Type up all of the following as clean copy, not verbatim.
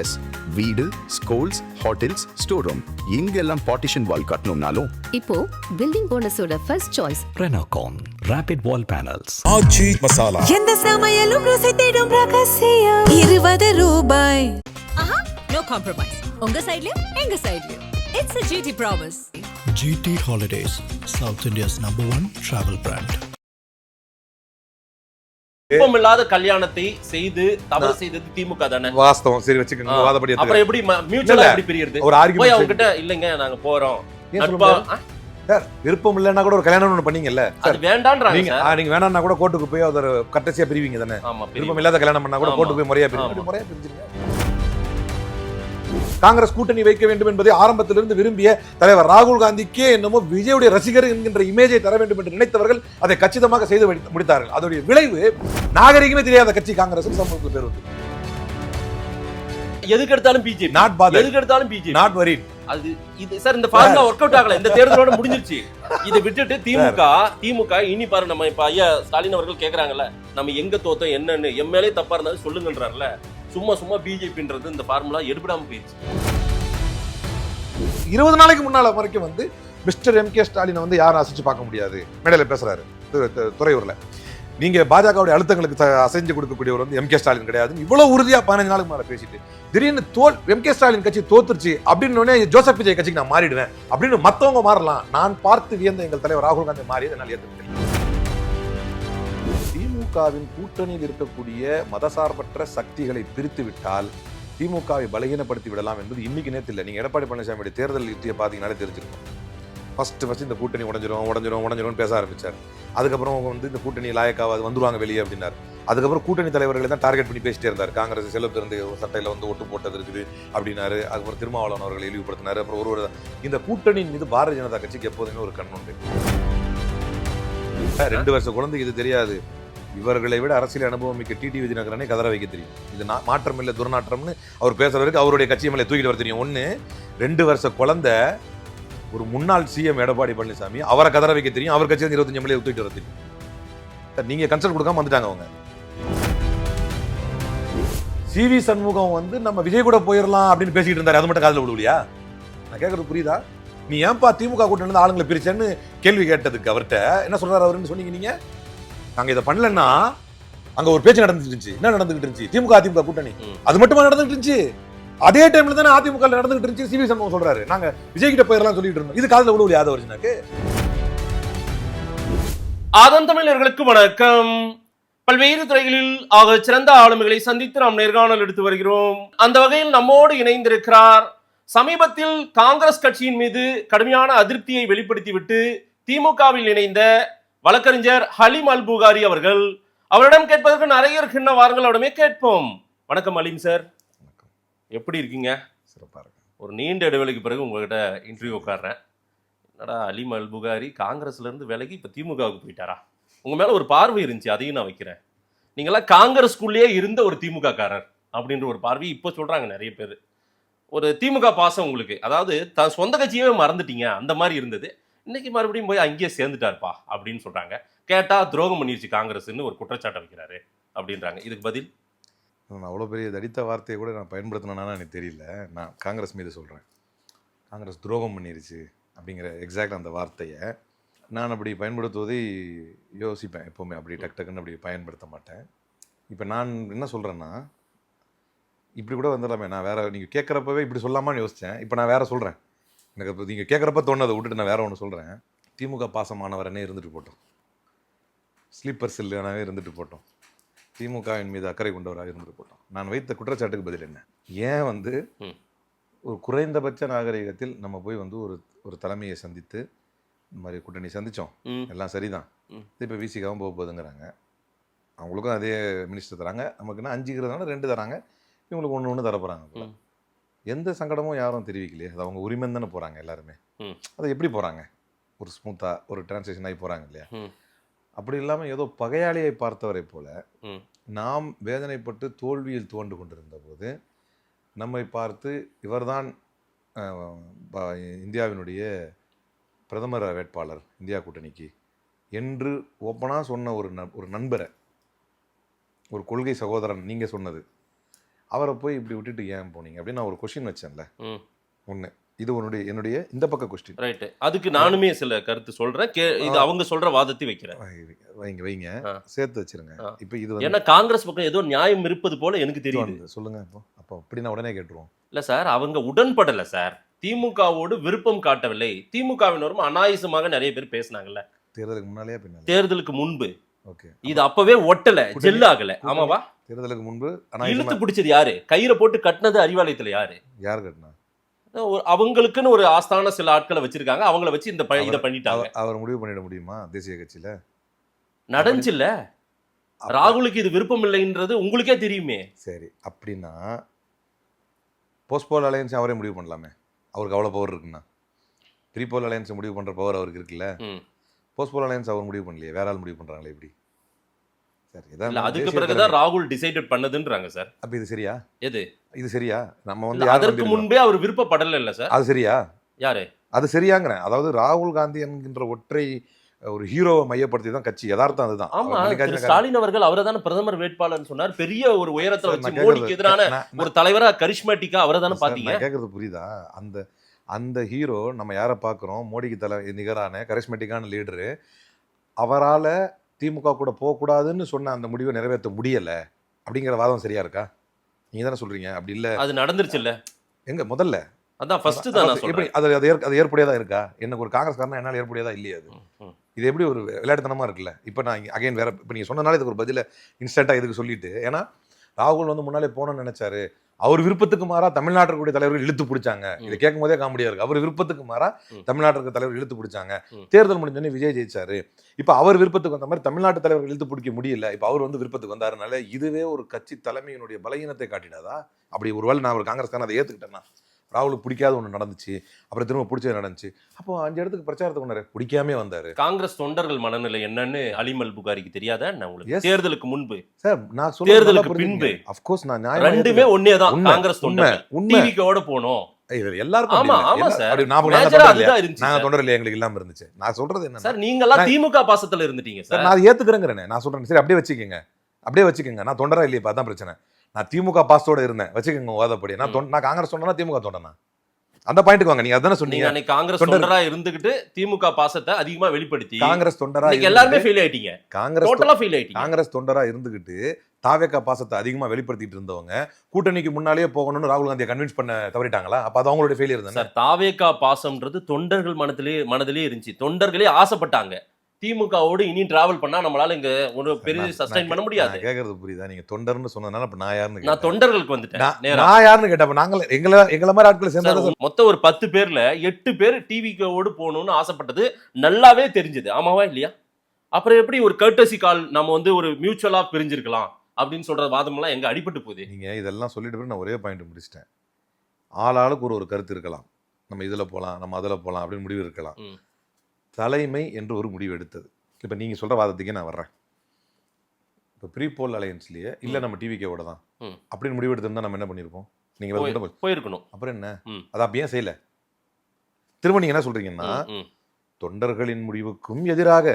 S, வீடு, schools, hotels, store room இங்கெல்லாம் partition wall கட்டணும்னாலும் இப்போ பில்டிங் போனஸோட first choice Renocon Rapid Wall Panels. Aachi Masala. எந்த சமையலும் ருசி தேடும் ரகசியம் 20 ரூபாய். No compromise. உங்க சைடுலயும் எங்க சைடுலயும். It's a GT promise. GT Holidays, South India's #1 travel brand. விருப்பமில்லாத கல்யாணத்தை செய்து தவறு செய்தது திமுக தானே? வாஸ்தவம். சரி வச்சுக்கோங்க, வாதப்படி அப்புறம் எப்படி மியூச்சுவலா எப்படி பிரியறது? ஒரு ஆர்குமெண்ட் போய் அவங்க கிட்ட இல்லங்க நாங்க போறோம் சார், விருப்பம் இல்லன்னா கூட ஒரு கல்யாணம் ஒண்ணு பண்ணீங்கல்ல, அது வேண்டான்றாங்க நீங்க சார். நீங்க வேணாம்னா கூட கோர்ட்டுக்கு போய் ஒரு கட்டசியா பிரிவீங்க தானே? ஆமா, விருப்பம் இல்லாத கல்யாணம் பண்ணா கூட கோர்ட்டுக்கு போய் முறையா பிரிஞ்சிருங்க. காங்கிரஸ் கூட்டணி வைக்க வேண்டும் என்பதை ஆரம்பத்திலிருந்து விரும்பிய தலைவர் ராகுல் காந்திக்கே என்னமோ விஜயுடைய ரசிகர் என்கின்ற இமேஜை தர வேண்டும் என்று நினைத்தவர்கள் அதை கச்சிதமாக செய்து முடித்தார்கள். அதோடைய விளைவு நாகரிகமே தெரியாத கட்சி காங்கிரஸ் சமூகத்துக்கு பேர் வந்து எதுக்கு எடுத்தாலும் பிஜேபி, நாட் பாதர், எதுக்கு எடுத்தாலும் பிஜேபி, நாட் வரிட். அது இது சார், இந்த ஃபார்முலா ஒர்க் அவுட் ஆகல. இந்த தேர்தலோட முடிஞ்சிருச்சு. இதை விட்டுட்டு திமுக இனி பாரு, நம்ம இப்ப ஐயா ஸ்டாலின் அவர்கள் கேக்குறாங்கல்ல, நம்ம எங்க தோத்தோம் என்னன்னு எம்எல்ஏ தப்பா இருந்தாலும் சொல்லுங்கன்றாருல. சும்மா பிஜேபின்றது இந்த ஃபார்முலா எடுபடாம போயிடுச்சு. 20 நாளைக்கு முன்னால வரைக்கும் வந்து மிஸ்டர் எம்.கே. ஸ்டாலினை வந்து யாரும் அசைச்சு பார்க்க முடியாது மேடையில பேசுறாரு துறையூர்ல. நீங்க பாஜகவுடைய அழுத்தங்களுக்கு அசைஞ்சு கொடுக்கக்கூடியவர் வந்து எம்.கே. ஸ்டாலின் கிடையாது. இவ்வளவு உறுதியா 15 நாளுக்கு மேல பேசிட்டு திடீர்னு எம்.கே. ஸ்டாலின் கட்சி தோத்துருச்சு அப்படின்னு ஜோசப் விஜய் கட்சிக்கு நான் மாறிடுவேன் அப்படின்னு மத்தவங்க மாறலாம். நான் பார்த்து வியந்த எங்கள் தலைவர் ராகுல் காந்தி மாறி என்னால் ஏற்க முடியல. திமுகவின் கூட்டணியில் இருக்கக்கூடிய மதசார்பற்ற சக்திகளை பிரித்து விட்டால் திமுகவை பலகீனப்படுத்தி விடலாம் என்பது இன்னைக்கு நேற்று இல்லை. நீங்க எடப்பாடி பழனிசாமியுடைய தேர்தல் யுத்தியை பார்த்தீங்கன்னாலே தெரிஞ்சிருக்கும். ஃபர்ஸ்ட் இந்த கூட்டணி உடஞ்சிரும் பேச ஆரம்பிச்சார். அதுக்கப்புறம் வந்து இந்த கூட்டணி லாயக்காவது வந்துருவாங்க வெளியே அப்படின்னாரு. அதுக்கப்புறம் கூட்டணி தலைவர்களை தான் டார்கெட் பண்ணி பேசிட்டே இருந்தார். காங்கிரஸ் செல்வ திறந்து சட்டையில வந்து ஒட்டு போட்டது இருக்குது அப்படின்னாரு. அதுக்கப்புறம் திருமாவளவன் அவர்களை இழிவுபடுத்தினாரு. அப்புறம் இந்த கூட்டணியின் மீது பாரதிய ஜனதா கட்சிக்கு எப்போதுமே ஒரு கண் உண்டு. 2 வருஷ குழந்தைக்கு இது தெரியாது. இவர்களை விட அரசியல் அனுபவம் மிக்க டிடிவி தினகரனை கதற வைக்க தெரியும். இது மாற்றம் இல்லை துர்நாற்றம்னு அவர் பேசுறவருக்கு அவருடைய கட்சி மேலே தூக்கிட்டு வர தெரியும். 2 வருஷ குழந்தை ஒரு முன்னாள் சிஎம் எடப்பாடி பழனிசாமி அவரை கதற வைக்க தெரியும். அவர் கட்சியில் 25 எம்எல்ஏ தூக்கிட்டு வர தெரியும். நீங்க கன்சல்ட் கொடுக்காம வந்துட்டாங்க அவங்க. சிவி சண்முகம் வந்து நம்ம விஜய் கூட போயிடலாம் அப்படின்னு பேசிட்டு இருந்தாரு. அது மட்டும் காதுல விடுவியா? நான் கேட்கறது புரியுதா? நீ ஏன்பா திமுக கூட்டணி இருந்து ஆளுங்களை பிரிச்சேன்னு கேள்வி கேட்டதுக்கு அவர்கிட்ட என்ன சொல்றாரு அவருன்னு சொன்னீங்க. நீங்க நாங்க இதை பண்ணலன்னா அங்க ஒரு பேச்சு நடந்துட்டு இருந்துச்சு. என்ன நடந்துகிட்டு இருந்துச்சு? திமுக கூட்டணி அது மட்டுமா நடந்துகிட்டு இருந்துச்சு? அதே டைம்ல தானே அதிமுக நடந்துகிட்டு இருந்துச்சு. சிவி சண்முகம் சொல்றாரு நாங்க விஜய் கிட்ட போயிடலாம் சொல்லிட்டு இருந்தோம். இது காதுல விடுவியா? யாதவ வருஷனாக்கு ஆதன் தமிழர்களுக்கு வணக்கம். பல்வேறு துறைகளில் ஆக சிறந்த ஆளுமைகளை சந்தித்து நாம் நேர்காணல் எடுத்து வருகிறோம். அந்த வகையில் நம்மோடு இணைந்திருக்கிறார் சமீபத்தில் காங்கிரஸ் கட்சியின் மீது கடுமையான அதிருப்தியை வெளிப்படுத்திவிட்டு திமுகவில் இணைந்த வழக்கறிஞர் ஹலீம் அல் புகாரி அவர்கள். அவரிடம் கேட்பதற்கு நிறைய இருக்கின்ற வாரங்கள் அவரிடமே கேட்போம். வணக்கம் ஹலீம் சார், எப்படி இருக்கீங்க? சிறப்பா இருக்கு. ஒரு நீண்ட இடைவெளிக்கு பிறகு உங்ககிட்ட இன்டர்வியூ உட்கார்றேன். என்னடா ஹலீம் அல் புகாரி காங்கிரஸ்ல இருந்து விலகி இப்ப திமுகவுக்கு போயிட்டாரா? உங்க மேல ஒரு பார்வை இருந்துச்சு, அதையும் நான் வைக்கிறேன். நீங்களாம் காங்கிரஸ்குள்ளேயே இருந்த ஒரு திமுக காரர் அப்படின்ற ஒரு பார்வை இப்போ சொல்றாங்க நிறைய பேர். ஒரு திமுக பாசம் உங்களுக்கு, அதாவது தான் சொந்த கட்சியவே மறந்துட்டீங்க அந்த மாதிரி இருந்தது. இன்னைக்கு மறுபடியும் போய் அங்கேயே சேர்ந்துட்டாருப்பா அப்படின்னு சொல்றாங்க. கேட்டா துரோகம் பண்ணிருச்சு காங்கிரஸ்ன்னு ஒரு குற்றச்சாட்டை வைக்கிறாரு அப்படின்றாங்க. இதுக்கு பதில்? நான் அவ்வளோ பெரிய தடித்த வார்த்தையை கூட நான் பயன்படுத்தினேன்னா எனக்கு தெரியல. நான் காங்கிரஸ் மீது சொல்கிறேன். காங்கிரஸ் துரோகம் பண்ணிருச்சு அப்படிங்கிற எக்ஸாக்ட் அந்த வார்த்தையை நான் அப்படி பயன்படுத்துவதை யோசிப்பேன் எப்போவுமே. அப்படி டக்குன்னு அப்படி பயன்படுத்த மாட்டேன். இப்போ நான் என்ன சொல்கிறேன்னா, இப்படி கூட வந்துடலாமே, நான் வேறு நீங்கள் கேட்குறப்பவே இப்படி சொல்லாமான்னு யோசித்தேன். இப்போ நான் வேறு சொல்கிறேன். எனக்கு இப்போ நீங்கள் கேட்குறப்ப தோணுதை விட்டுட்டு நான் வேறு ஒன்று சொல்கிறேன். திமுக பாசமானவரனே இருந்துட்டு போட்டோம், ஸ்லீப்பர் செல்லானவே இருந்துட்டு போட்டோம், திமுகவின் மீது அக்கறை கொண்டவராக இருந்துட்டு போட்டோம். நான் வைத்த குற்றச்சாட்டுக்கு பதில் என்ன? ஏன் வந்து ஒரு குறைந்தபட்ச நாகரிகத்தில் நம்ம போய் வந்து ஒரு தலைமையை சந்தித்து இந்த மாதிரி கூட்டணி சந்தித்தோம், எல்லாம் சரிதான், இப்போ விசிகாவும் போக போகுதுங்கிறாங்க. அவங்களுக்கும் அதே மினிஸ்டர் தராங்க, நமக்குன்னா 5ங்கிறதுனால 2 தராங்க, இவங்களுக்கு ஒன்று தர போகிறாங்க. எந்த சங்கடமும் யாரும் தெரிவிக்கலையே. அது அவங்க உரிமை தானே போகிறாங்க எல்லாருமே. அதை எப்படி போகிறாங்க? ஒரு ஸ்மூத்தாக ஒரு டிரான்ஸ்லேஷன் ஆகி போகிறாங்க இல்லையா? அப்படி இல்லாமல் ஏதோ பகையாளியை பார்த்தவரை போல நாம் வேதனைப்பட்டு தோல்வியில் துவண்டு கொண்டிருந்த போது நம்மை பார்த்து இவர்தான் இந்தியாவினுடைய பிரதமர் வேட்பாளர் இந்தியா கூட்டணிக்கு என்று ஓப்பனாக சொன்ன ஒரு நண்பரை, ஒரு கொள்கை சகோதரன் நீங்கள் சொன்னது, அவரை போய் இப்படி விட்டுட்டு ஏன் போனீங்க அப்படின்னு நான் ஒரு கொஸ்டின் வச்சேன்ல. ம். ஒன்று இது என்னுடைய இந்த பக்க கொஸ்டின். ரைட்டு. அதுக்கு நானுமே சில கருத்து சொல்றேன். இது அவங்க சொல்ற வாதத்தை வைக்கிறேன். வைங்க சேர்த்து வச்சிருங்க. இப்போ இது ஏன்னா காங்கிரஸ் பக்கம் ஏதோ நியாயம் இருப்பது போல எனக்கு தெரியுது. சொல்லுங்க. அப்போ அப்படி நான் உடனே கேட்டுருவோம். இல்ல சார், அவங்க உடன்படல சார். திமுகவோடு விருப்பம் காட்டவில்லை. திமுகவினரும் அனாயசமாக நிறைய பேர் பேசினாங்கல்ல தேர்தலுக்கு முன்னாலே பின்னாலே. தேர்தலுக்கு முன்பு. ஓகே. இது அப்பவே ஒட்டல, ஜெல் ஆகல. ஆமாவா? தேர்தலுக்கு முன்பு இழுத்து பிடிச்சது யாரு? கயிறை போட்டு கட்டினது அறிவாலயத்துல யாரு? யார் கட்டினா? அவங்களுக்குன்னு ஒரு ஆஸ்தான சில ஆட்களை வச்சிருக்காங்க. அவங்கள வச்சு இதை பண்ணிட்டாங்க. அவர் முடிவு பண்ணிட முடியுமா தேசிய கட்சியில? நடந்துச்சுல்ல. ராகுலுக்கு இது விருப்பம் இல்லைன்றது உங்களுக்கே தெரியுமே. சரி, அப்படின்னா போஸ்ட்போல் அலையன்ஸ் அவரே முடிவு பண்ணலாமே. அவருக்கு அவ்வளோ பவர் இருக்குன்னா. ப்ரீபோல் அலையன்ஸ் முடிவு பண்ணுற பவர் அவருக்கு இருக்குல்ல. போஸ்ட்போல் அலையன்ஸ் அவர் முடிவு பண்ணலையே, வேற ஆள் முடிவு பண்ணுறாங்களே எப்படி? சார் இதான் அதுக்கு பிறகுதான் ராகுல் டிசைடட் பண்ணதுன்றாங்க சார். அப்போ இது சரியா? எது இது சரியா? நம்ம வந்து அதற்கு முன்பே அவர் விருப்பப்படல இல்ல சார். அது சரியா? யாரு அது சரியாங்கிறேன். அதாவது ராகுல் காந்தி என்கின்ற ஒற்றை ஒரு ஹீரோவை மையப்படுத்தி தான் கட்சி. யதார்த்தம் அதுதான். ஆமா, ஸ்டாலின் அவர்கள் அவரை தானே பிரதமர் வேட்பாளர்னு சொன்னார். பெரிய ஒரு உயரத்துல வச்சு மோடிக்கு எதிரான ஒரு தலைவரா கரிஷ்மேட்டிக்கா அவரை தானே பாத்தீங்க. கேட்கறது புரியுதா? அந்த ஹீரோ நம்ம யாரை பார்க்குறோம்? மோடிக்கு நிகரான கரிஷ்மேட்டிக்கான லீடரு. அவரால் திமுக கூட போகக்கூடாதுன்னு சொன்ன அந்த முடிவை நிறைவேற்ற முடியலை அப்படிங்கிற வாதம் சரியா இருக்கா? நீங்க தானே சொல்றீங்க. அப்படி இல்லை, அது நடந்துருச்சு இல்ல. எங்க முதல்ல அதான் ஃபர்ஸ்ட் தான் நான் எப்படி சொல்றேன். அது ஏற்புடையதா இருக்கா? எனக்கு ஒரு காங்கிரஸ்காரனா என்னால் ஏற்புடையதா இல்லையா? இது எப்படி ஒரு விளையாட்டுத்தனமா இருக்குல்ல. இப்போ நான் அகைன் வேற இப்போ நீங்கள் சொன்னனால இதுக்கு ஒரு பதில இன்ஸ்டன்ட்டாக இதுக்கு சொல்லிட்டு, ஏன்னா ராகுல் வந்து முன்னாலே போகணும்னு நினைச்சாரு. அவர் விருப்பத்துக்கு மாறா தமிழ்நாட்டில் கூடிய தலைவர்கள் இழுத்து பிடிச்சாங்க. இதை கேட்கும் போதே காமெடியா இருக்கு. அவர் விருப்பத்துக்கு மாறா தமிழ்நாட்டில் தலைவர்கள் இழுத்து பிடிச்சாங்க. தேர்தல் முடிஞ்சோடனே விஜய் ஜெயிச்சாரு. இப்போ அவர் விருப்பத்துக்கு வந்த மாதிரி தமிழ்நாட்டு தலைவர்கள் இழுத்து பிடிக்க முடியல. இப்போ அவர் வந்து விருப்பத்துக்கு வந்தாருனால இதுவே ஒரு கட்சி தலைமையினுடைய பலகீனத்தை காட்டினாதா? அப்படி ஒருவேளை நான் ஒரு காங்கிரஸ்காரன் அதை ஏற்றுக்கிட்டேன்னா, ராகுலுக்கு பிடிக்காத ஒன்று நடந்துச்சு, அப்புறம் திரும்ப பிடிச்சது நடந்துச்சு. அப்போ 5 இடத்துக்கு பிரச்சாரத்துக்கு கொண்டாரு, பிடிக்காமே வந்தாரு. காங்கிரஸ் தொண்டர்கள் மனநிலை என்னன்னு அலிமல் புகாரிக்கு தெரியாதா? உங்களுக்கு தேர்தலுக்கு முன்பு சார் நான் தேர்தலுக்கு பின்பு அஃப்கோர்ஸ் நான் ரெண்டுமே ஒன்னே தான். காங்கிரஸ் தொண்டர் டிவிக்கோட போனோம். எல்லாருக்கும் ஆமா ஆமா சார், நாங்க தொண்டர் இல்லையா எங்களுக்கு இல்லாம இருந்துச்சு. நான் சொல்றது என்ன சார், நீங்க எல்லாம் திமுக பாசத்துல இருந்துட்டீங்க சார். நான் ஏத்துக்கிறேங்கிறேன். நான் சொல்றேன் சரி அப்படியே வச்சுக்கோங்க. நான் தொண்டரா இல்லையா? அதான் பிரச்சனை. நான் திமுக பாசத்தோட இருந்தேன் வச்சுக்கோங்க வாதப்படி. நான் காங்கிரஸ் தொண்டனா திமுக தொண்டனா? அந்த பாயிண்ட்க்கு வாங்க. நீங்க அதானே சொன்னீங்க. அன்னைக்கு காங்கிரஸ் தொண்டரா இருந்துகிட்டு திமுக பாசத்தை அதிகமா வெளிப்படுத்தி காங்கிரஸ் தொண்டரா எல்லாருமே ஃபெயில் ஆயிட்டீங்க. காங்கிரஸ் தொண்டரா இருந்துகிட்டு தாவேகா பாசத்தை அதிகமா வெளிப்படுத்திட்டு இருந்தவங்க கூட்டணிக்கு முன்னாலேயே போகணும்னு ராகுல் காந்தியை கன்வின்ஸ் பண்ண தவறிட்டாங்களா? அப்ப அது அவங்களோட ஃபெயிலியர் தானே சார். தாவேகா பாசம்ன்றது தொண்டர்கள் மனதிலே இருந்துச்சு. தொண்டர்களே ஆசைப்பட்டாங்க திமுகவோடு இனி டிராவல் பண்ணா நம்மளால இங்க ஒரு பெரிய சஸ்டைன் பண்ண முடியாது. கேக்குறது புரியுதா? நீங்க தொண்டர்னு சொன்னதுனால இப்ப நான் யாருன்னு நான் தொண்டர்களுக்கு வந்துட்டேன். நான் யாருன்னு கேட்டப்ப நாங்க எங்களை மாதிரி ஆட்கள் சேர்ந்தா மொத்தம் ஒரு 10 பேர்ல 8 பேர் டிவிக்கோடு போகணும்னு ஆசைப்பட்டது நல்லாவே தெரிஞ்சது. ஆமாவா இல்லையா? அப்புறம் எப்படி ஒரு கர்டசி கால் நம்ம வந்து ஒரு மியூச்சுவலா பிரிஞ்சிருக்கலாம் அப்படின்னு சொல்ற வாதமெல்லாம் எங்க அடிபட்டு போகுது? நீங்க இதெல்லாம் சொல்லிட்டு நான் ஒரே பாயிண்ட் முடிச்சிட்டேன். ஆளாளுக்கு ஒரு கருத்து இருக்கலாம். நம்ம இதுல போலாம், நம்ம அதுல போலாம் அப்படின்னு முடிவு இருக்கலாம். தலைமை என்று ஒரு முடிவு எடுத்தது. இப்போ நீங்கள் சொல்கிற வாதத்துக்கே நான் வர்றேன். இப்போ ப்ரீபோல் அலையன்ஸ்லேயே இல்லை நம்ம டிவிக்கோட தான் அப்படின்னு முடிவு எடுத்திருந்தா நம்ம என்ன பண்ணியிருப்போம்? நீங்கள் போயிருக்கணும். அப்புறம் என்ன அதை அப்போ ஏன் செய்யலை? திரும்ப நீங்கள் என்ன சொல்கிறீங்கன்னா தொண்டர்களின் முடிவுக்கும் எதிராக,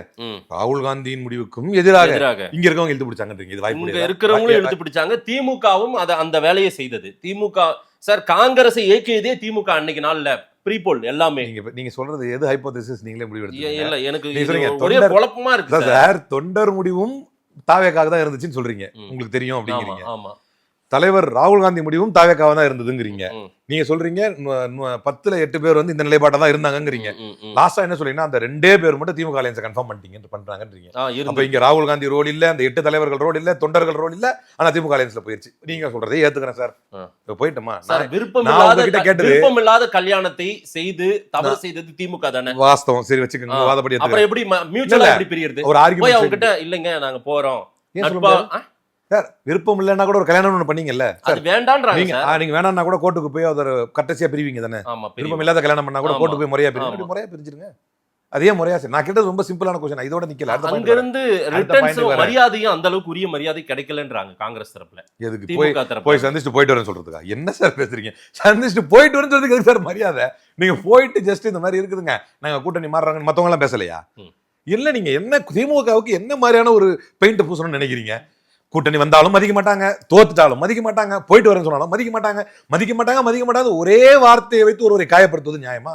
ராகுல் காந்தியின் முடிவுக்கும் எதிராக இங்க இருக்கவங்க இழுத்து பிடிச்சாங்க. இது வாய்ப்பு இங்க இருக்கிறவங்களும் இழுத்து பிடிச்சாங்க. திமுகவும் அந்த வேலையை செய்தது. திமுக சார் காங்கிரஸை இயக்கியதே திமுக அன்னைக்கு நாள்ல. ப்ரீபோல் எல்லாமே நீங்க சொல்றது எது ஹைபோதேசிஸ் நீங்களே முடிவு எடுத்தீங்க. இல்ல எனக்கு ஒரே குழப்பமா இருக்கு சார். தொண்டர் முடிவும் தாவேக்காக தான் இருந்துச்சுன்னு சொல்றீங்க, உங்களுக்கு தெரியும் அப்படிங்கிறீங்க. ஆமா, தலைவர் ராகுல் காந்தி முடிவும் தாவேக்காக தான் இருந்ததுங்கிறீங்க. நீங்க சொல்றீங்க 10ல 8 பேர் வந்து இந்த நிலைப்பாட்டை தான் இருந்தாங்கங்கிறீங்க. லாஸ்டா என்ன சொல்றீங்கன்னா அந்த 2 பேர் மட்டும் திமுக அலையன்ஸ் கன்ஃபார்ம் பண்றாங்கன்றீங்க. அப்ப இங்க ராகுல் காந்தி ரோல் இல்ல, அந்த 8 தலைவர்கள் ரோல் இல்ல, தொண்டர்கள் ரோல் இல்ல, ஆனா திமுக அலையன்ஸ்ல போயிருச்சு. நீங்க சொல்றதே ஏத்துக்கிறேன் சார். போயிட்டோமா? விருப்பம் இல்லாத கல்யாணத்தை செய்து தவறு செய்தது திமுக தானே. வாஸ்தவம். சரி வச்சுக்கோங்க, வாதப்படி. அப்புறம் எப்படி மியூச்சுவலா எப்படி பிரியறது? ஒரு ஆர்குமெண்ட் அவங்க கிட்ட இல்லங்க நாங்க போறோம் சார், விருப்பம் இல்லைன்னா கூட ஒரு கல்யாணம் ஒன்று பண்ணீங்கல்ல சார், வேண்டான்றாங்க. நீங்க வேணாம்னா கூட கோர்ட்டுக்கு போய் அதை கட்டசியா பிரிவீங்க தானே. விருப்பம் இல்லாத கல்யாணம் பண்ணா கூட கோர்ட்டுக்கு போய் முறையா பிரிச்சிருங்க. அதே முறையா சார். நான் கேட்டது ரொம்ப சிம்பிளான கொஸ்டின். இதோட நிக்கல. அங்க இருந்து ரிட்டர்ன்ஸ் மரியாதையும் அந்த அளவுக்கு உரிய மரியாதை கிடைக்கலன்றாங்க காங்கிரஸ் தரப்புல. எதுக்கு போய் சந்திச்சுட்டு போயிட்டு வரேன்னு சொல்றதுக்கா? என்ன சார் பேசுறீங்க? சந்திச்சுட்டு போயிட்டு வரேன்னு சொல்றதுக்கு எதுக்கு சார் மரியாதை? நீங்க போயிட்டு ஜஸ்ட் இந்த மாதிரி இருக்குதுங்க, நாங்க கூட்டணி மாறுறாங்கன்னு மத்தவங்க எல்லாம் பேசலையா? இல்ல நீங்க என்ன திமுகவுக்கு என்ன மாதிரியான ஒரு பெயிண்ட் பூசணும்னு நினைக்கிறீங்க? கூட்டணி வந்தாலும் மதிக்க மாட்டாங்க, தோத்துட்டாலும் மதிக்க மாட்டாங்க, போயிட்டு வரேன்னு சொன்னாலும் மதிக்க மாட்டாங்க. ஒரே வார்த்தையை வைத்து ஒருவரை காயப்படுத்துவது நியாயமா?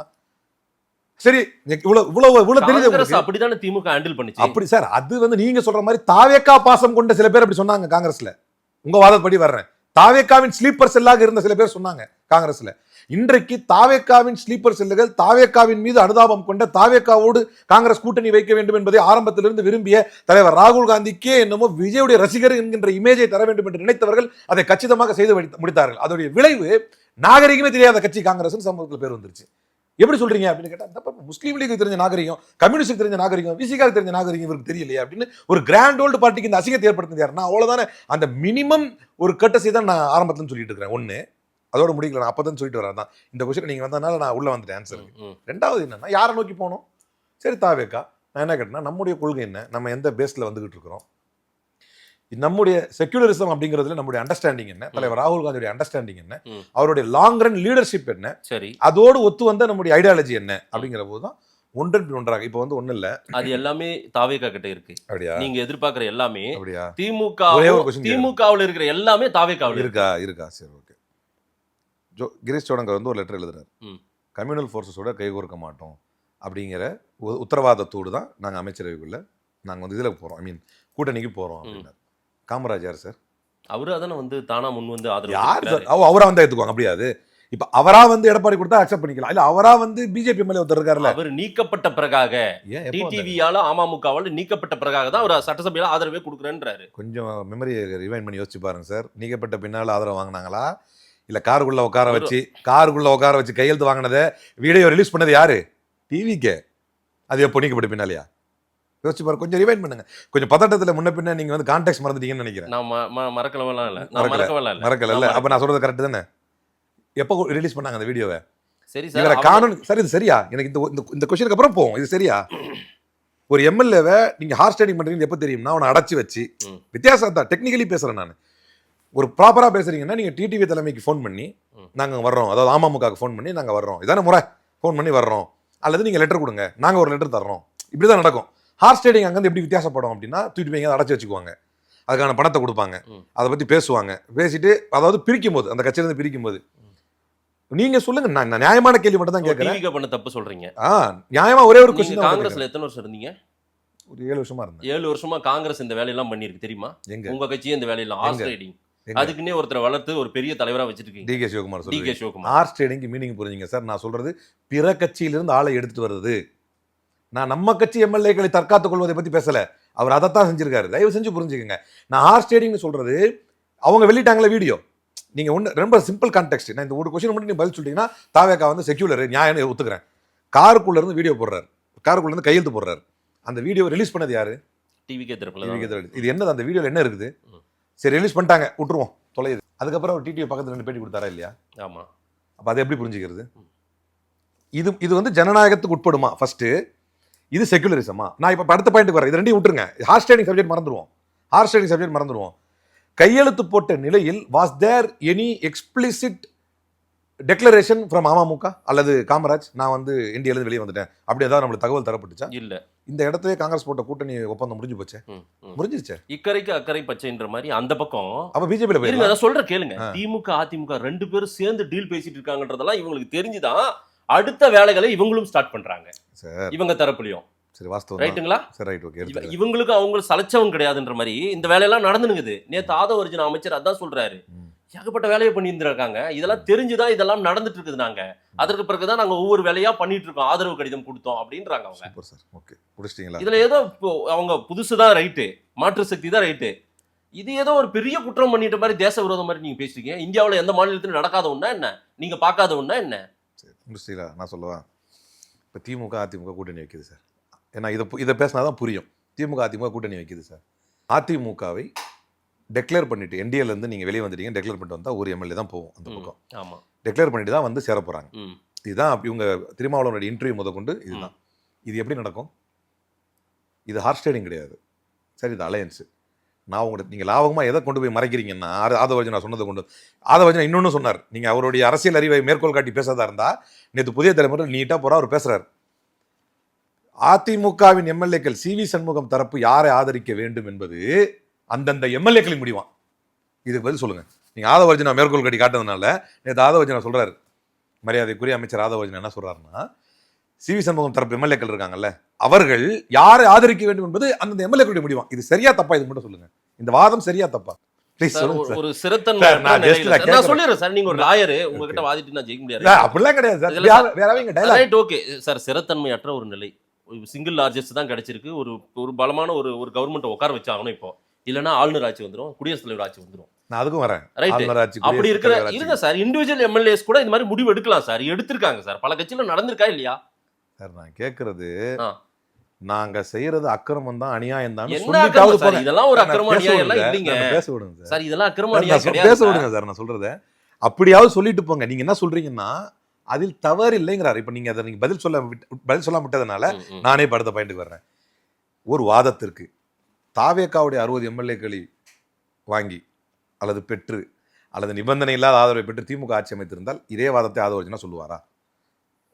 சரி, இவ்வளவு தெரியுது உங்களுக்கு. அப்படிதானே திமுக ஹேண்டில் பண்ணிச்சு. அப்படி சார், அது வந்து நீங்க சொல்ற மாதிரி தாவேக்கா பாசம் கொண்ட சில பேர் அப்படி சொன்னாங்க காங்கிரஸ்ல. உங்க வாதப்படி வர்றேன். தாவேக்காவின் ஸ்லீப்பர் செல்லாக இருந்த சில பேர் சொன்னாங்க காங்கிரஸ்ல. இன்றைக்கு தாவேக்காவின் ஸ்லீப்பர் செல்லுகள் தாவேக்காவின் மீது அனுதாபம் கொண்ட தாவேக்காவோடு காங்கிரஸ் கூட்டணி வைக்க வேண்டும் என்பதை ஆரம்பத்திலிருந்து விரும்பிய தலைவர் ராகுல் காந்திக்கே என்னமோ விஜயுடைய ரசிகர் என்கின்ற இமேஜை தர வேண்டும் என்று நினைத்தவர்கள் அதை கச்சிதமாக செய்து முடித்தார்கள். அதோடைய விளைவு நாகரிகமே தெரியாத கட்சி காங்கிரஸ் சமூகத்தில் பேர் வந்துருச்சு. எப்படி சொல்றீங்க அப்படின்னு கேட்டா, முஸ்லீம் லீக் தெரிஞ்ச நாகரிகம், கம்யூனிஸ்ட் தெரிஞ்ச நாகரிகம், விசிகாவுக்கு தெரிஞ்ச நாகரிகம் இவருக்கு தெரியலையா அப்படின்னு ஒரு கிராண்ட் ஓல்டு பார்ட்டிக்கு இந்த அசிங்கத்தை ஏற்படுத்தினார். நான் அவ்வளவுதானே, அந்த மினிமம் ஒரு கட்டசி தான் நான் ஆரம்பத்தில் சொல்லிட்டு இருக்கிறேன். ஒண்ணு அதோட முடிக்கல, நான் அப்பதான் சொல்லிட்டு வரேன். தான் இந்த கொஸ்டின் நீங்க வந்ததுனால நான் உள்ள வந்துட்டேன் ஆன்சருக்கு. ரெண்டாவது என்னன்னா, யாரை நோக்கி போனோம்? சரி, தாவேக்கா. நான் என்ன கேட்டேன்னா, நம்முடைய கொள்கை என்ன, நம்ம எந்த பேஸ்ல வந்துகிட்டு இருக்கிறோம், நம்முடைய செக்யூலரிசம் அப்படிங்கிறதுல நம்முடைய அண்டர்ஸ்டாண்டிங் என்ன, தலைவர் ராகுல் காந்தியுடைய அண்டர்ஸ்டாண்டிங் என்ன, அவருடைய லாங் ரன் லீடர்ஷிப் என்ன, சரி அதோடு ஒத்து வந்த நம்முடைய ஐடியாலஜி என்ன அப்படிங்கிற போதுதான் ஒன்றன் பின் ஒன்றாக இப்ப வந்து ஒண்ணு இல்ல, அது எல்லாமே தாவேக்கா கிட்ட இருக்கு. அப்படியா? நீங்க எதிர்பார்க்கிற எல்லாமே அப்படியா? திமுகவுல இருக்கிற எல்லாமே தாவேக்காவுல இருக்கா? சரி, ஓகே. கிரீஷ் சோடங்கர் வந்து ஒரு லெட்டர் எழுதுறாரு. கம்யூனல் ஃபோர்ஸஸோட கைகோர்க்க மாட்டோம் அப்படிங்கிற உத்தரவாதத்தோடு தான் நாங்கள் அமைச்சரவைக்குள்ள நாங்கள் வந்து இதில் போகிறோம், ஐ மீன் கூட்டணிக்கு போகிறோம் அப்படின்னாரு. காமராஜ் யார் சார்? அவரு அதான வந்து தானா முன் வந்து ஆதரவு யார் சார்? அவரா வந்து எடுத்துக்குவாங்க அப்படியாது? இப்ப அவரா வந்து எடப்பாடி கொடுத்தா அக்செப்ட் பண்ணிக்கலாம், இல்ல அவரா வந்து பிஜேபி மேல ஒருத்தர் இருக்காருல்ல, அவர் நீக்கப்பட்ட பிறகாக டிடிவியால அமமுகவால நீக்கப்பட்ட பிறகாக தான் அவர் சட்டசபையில ஆதரவே கொடுக்குறேன்றாரு. கொஞ்சம் மெமரி ரிவைண்ட் பண்ணி யோசிச்சு பாருங்க சார். நீக்கப்பட்ட பின்னால ஆதரவு வாங்கினாங்களா, இல்ல காருக்குள்ள உட்கார வச்சு கையெழுத்து வாங்கினதை வீடியோ ரிலீஸ் பண்ணது யாரு? டிவிக்கே. அது எப்போ நீக்கப்பட்ட பின்னாலையா? யோசிச்சு பாருங்க, கொஞ்சம் ரிவைண்ட் பண்ணுங்க. கொஞ்சம் பதட்டத்துல முன்ன பின்ன நீங்க வந்து கான்டெக்ட் மறந்துட்டீங்கன்னு நினைக்கிறேன். நான் மறக்கல. அப்ப நான் சொல்றது கரெக்ட் தானே? எப்போ ரிலீஸ் பண்ணாங்க அந்த வீடியோவை? சரி சார், காணொலி சார், இது சரியா? எனக்கு இந்த கொஸ்டினுக்கு அப்புறம் போவோம். இது சரியா? ஒரு எம்எல்ஏவை நீங்க ஹார்ஸ் ரைடிங் பண்றீங்க எப்போ தெரியும்னா, அவனை அடைச்சி வச்சு, வித்தியாசம் தான், டெக்னிக்கலி பேசுறேன் நான். ஒரு ப்ராப்பரா பேசுறீங்கன்னா நீங்க டிடிவி தலைமைக்கு ஃபோன் பண்ணி நாங்க வர்றோம், அதாவது அமமுகவுக்கு ஃபோன் பண்ணி நாங்க வர்றோம், இதான முறை, ஃபோன் பண்ணி வர்றோம், அல்லது நீங்க லெட்டர் கொடுங்க, நாங்க ஒரு லெட்டர் தர்றோம், இப்படிதான் நடக்கும். ஹார்ஸ் ரைடிங் அங்கே எப்படி வித்தியாசப்படும் அப்படின்னா, தூக்கிட்டு போய் அடைச்சி வச்சுக்குவாங்க, அதுக்கான பணத்தை கொடுப்பாங்க, அதை பத்தி பேசுவாங்க, பேசிட்டு அதாவது பிரிக்கும் போது, அந்த கட்சியிலிருந்து பிரிக்கும் போது நீங்க சொல்லுங்க. நான் நியாயமான கேள்வி மட்டும் தான் கேட்கறேன். பண்ண தப்பு சொல்றீங்க. நியாயமா ஒரே ஒரு கொஸ்டின். காங்கிரஸ்ல எத்தனை வருஷம் இருந்தீங்க? ஒரு 7 வருஷமா இருந்தேன். 7 வருஷமா காங்கிரஸ் இந்த வேலையெல்லாம் பண்ணிருக்கு தெரியுமா? உங்க கட்சியே இந்த வேலையெல்லாம் ஹார்ஸ் ரைடிங், அதுக்குன்னே ஒருத்தரை வளர்த்து ஒரு பெரிய தலைவரா வச்சிருக்கீங்க. டிகே சிவகுமார். ஹார்ஸ் ரைடிங்க்கு மீனிங் புரிஞ்சுங்க சார். நான் சொல்றது பிற கட்சியிலிருந்து ஆளை எடுத்துட்டு வருது. நான் நம்ம கட்சி எம்எல்ஏக்களை தற்காத்துக் கொள்வதை பத்தி பேசல, அவர் அதைத்தான் செஞ்சிருக்காரு. தயவு செஞ்சு புரிஞ்சுக்கங்க. நான் ஹார்ஸ் ரைடிங்னு சொல்றது, அவங்க வெளியிட்டாங்களே வீடியோ, நீங்க ஒன்று ரொம்ப சிம்பிள் கான்டெக்ட். நான் இந்த ஒரு கொஸ்டின் மட்டும் நீங்க பதில் சொல்லிட்டீங்கன்னா, தாவேக்கா வந்து செக்யூலர் நியாயம் ஒத்துக்கிறேன். காருக்குள்ள இருந்து வீடியோ போடுறாரு, காருக்குள்ள இருந்து கையெழுத்து போடுறாரு. அந்த வீடியோ ரிலீஸ் பண்ணது யாரு? டிவிகே தரப்புல. இது என்னது, அந்த வீடியோல என்ன இருக்குது? சரி, ரிலீஸ் பண்ணிட்டாங்க, விட்டுருவோம், தொலையுது. அதுக்கப்புறம் ஒரு டிடிவி பக்கத்துல 2 பேட்டி கொடுத்தாரா இல்லையா? ஆமா. அப்ப அதை எப்படி புரிஞ்சுக்கிறது? இது வந்து ஜனநாயகத்துக்கு உட்படுமா? ஃபர்ஸ்ட் இது செகுலரிசமா? நான் இப்ப அடுத்த பாயிண்ட்டுக்கு வரேன். இது ரெண்டையும் விட்டுருங்க. ஹார்ஸ் ரைடிங் சப்ஜெக்ட் மறந்துடுவோம். கையெழுத்து போட்ட நிலையில் was there any explicit declaration from AMMK அல்லது காமராஜ், நான் வந்து இந்தியாவிலிருந்து வெளியே வந்துட்டேன் அப்படி ஏதாவது நம்மளுக்கு தகவல் தரப்பட்டுச்சா? இல்ல. இந்த இடத்துல காங்கிரஸ் போட்ட கூட்டணி ஒப்பந்தம் முடிஞ்சு போச்சு, முடிஞ்சிருச்சு. இக்கரைக்கு அக்கறை பச்சைன்ற மாதிரி அந்த பக்கம். அப்ப பிஜேபியில போயிருங்க. நான் சொல்ற கேளுங்க. திமுக அதிமுக 2 பேரும் சேர்ந்து டீல் பேசிட்டு இருக்காங்கன்றதெல்லாம் இவங்களுக்கு தெரிஞ்சுதான் அடுத்த வேலைகளை இவங்களும் ஸ்டார்ட் பண்றாங்க இவங்க தரப்புலயும். சரி, வாஸ்தவம் ரைட்டுங்களா? சரி, ரைட், ஓகே. இவங்களுக்கு அவங்க சலைச்சவங்க கிடையாதுன்ற மாதிரி இந்த வேலையெல்லாம் நடந்துனுக்குது. நேத்து ஆதவ அர்ஜுனா அமைச்சர் அதான் சொல்றாரு, ஏகப்பட்ட வேலையை பண்ணிட்டு இருக்காங்க, இதெல்லாம் தெரிஞ்சுதான் இதெல்லாம் நடந்துட்டு இருக்குது, நாங்க அதற்கு பிறகுதான் நாங்க ஒவ்வொரு வேலையா பண்ணிட்டு இருக்கோம், ஆதரவு கடிதம் கொடுத்தோம் அப்படின்றாங்க அவங்க. இதுல ஏதோ அவங்க புதுசுதான் ரைட்டு, மாற்று சக்தி தான் ரைட்டு, இது ஏதோ ஒரு பெரிய குற்றம் பண்ணிட்ட மாதிரி, தேச விரோதம் மாதிரி நீங்க பேசுறீங்க. இந்தியாவில் எந்த மாநிலத்திலும் நடக்காத ஒண்ணா என்ன, நீங்க பார்க்காத ஒண்ணா என்ன? முடிச்சிங்களா? நான் சொல்லுவேன். இப்போ திமுக அதிமுக கூட்டணி வைக்குது சார். ஏன்னா இதை பேசினாதான் புரியும். திமுக அதிமுக கூட்டணி வைக்குது சார். அதிமுகவை டெக்ளேர் பண்ணிட்டு என்டிஏலேருந்து நீங்கள் வெளியே வந்துட்டீங்க, டெக்ளேர் பண்ணிட்டு வந்தால் ஒரு எம்எல்ஏ தான் போகும் அந்த பக்கம். ஆமாம், டெக்ளேர் பண்ணிட்டு தான் வந்து சேர போகிறாங்க. இதுதான் இவங்க திருமாவளவனுடைய இன்டர்வியூ முதற்கொண்டு இதுதான். இது எப்படி நடக்கும்? இது ஹார்ஸ் ரைடிங் கிடையாது சார், இது அலையன்ஸு. நான் உங்களுக்கு நீங்கள் லாபகமாக எதை கொண்டு போய் மறைக்கிறீங்கன்னா, ஆதவர்ஜுனா சொன்னதை கொண்டு ஆதவர்ஜுனா இன்னொன்று சொன்னார். நீங்கள் அவருடைய அரசியல் அறிவை மேற்கோள் காட்டி பேசாதா இருந்தால், நேற்று புதிய தலைமுறை நீட்டாக போகிறா அவர் பேசுகிறார். அதிமுகவின் எம்எல்ஏக்கள் CV சண்முகம் தரப்பு யாரை ஆதரிக்க வேண்டும் என்பது அந்தந்த எம்எல்ஏக்களின் முடிவான். இதுக்கு பதில் சொல்லுங்க. நீங்க ஆதவர்ஜனா மேற்கோள் கட்டி காட்டுறதுனால நேற்று ஆதவர்ஜனா சொல்றாரு, மரியாதைக்குரிய அமைச்சர் ஆதவர்ஜனா என்ன சொல்றாருன்னா, சிவி சண்முகம் தரப்பு எம்எல்ஏக்கள் இருக்காங்கல்ல, அவர்கள் யாரை ஆதரிக்க வேண்டும் என்பது அந்தந்த எம்எல்ஏக்களுடைய முடிவான். இது சரியா தப்பா? இது மட்டும் சொல்லுங்க. இந்த வாதம் சரியா தப்பா? ப்ளீஸ் சொல்லுங்க சார். ஒரு சிறுத்தன்மை சார், நான் just நான் நான் சொல்லிடுறேன் சார். நீங்க ஒரு லாயர், உங்ககிட்ட வாதிட்டு நான் ஜெயிக்க முடியாது. அப்படிலாம் கிடையாது சார். வேறவங்க டயலாக். Right, okay sir. சிறத்தன்மையற்ற ஒரு நிலை, சிங்கிள் லார்ஜஸ்ட் தான் கிடைச்சிருக்கு. ஒரு பலமான ஒரு கவர்மெண்ட் உட்கார வச்சாகணும் இப்போ. இல்லைன்னா ஆளுநர் ஆட்சி வந்துடும், குடியரசுத் தலைவர் ஆட்சி வந்துடும். நான் அதுக்கும் வரேன். ரைட், அப்படி இருக்கிற இருங்க சார், இண்டிவிஜுவல் எம்எல்ஏஸ் கூட இந்த மாதிரி முடிவு எடுக்கலாம் சார். எடுத்திருக்காங்க சார், பல கட்சியில நடந்திருக்கா இல்லையா சார்? நான் கேட்கறது, நாங்க செய்யறது அக்கிரமம் தான், அநியாயம் தான். இதெல்லாம் ஒரு அக்கிரமம் அநியாயம் எல்லாம் இல்லைங்க. பேச விடுங்க சார், இதெல்லாம் அக்கிரமம் அநியாயம் கிடையாது. பேச விடுங்க சார். நான் சொல்றத அப்படியாவது சொல்லிட்டு போங்க. நீங்க என்ன சொல்றீங்கன்னா அதில் தவறு இல்லைங்கிறாரு. இப்ப நீங்க அதை பதில் சொல்லாம விட்டதுனால நானே படுத்த பாயிண்ட்டுக்கு வர்றேன். ஒரு வாதத்திற்கு தாவேக்காவுடைய 60 எம்எல்ஏக்களை வாங்கி அல்லது பெற்று அல்லது நிபந்தனை இல்லாத ஆதரவை பெற்று திமுக ஆட்சி அமைத்திருந்தால் இதே வாதத்தை ஆதரவுனா சொல்லுவாரா?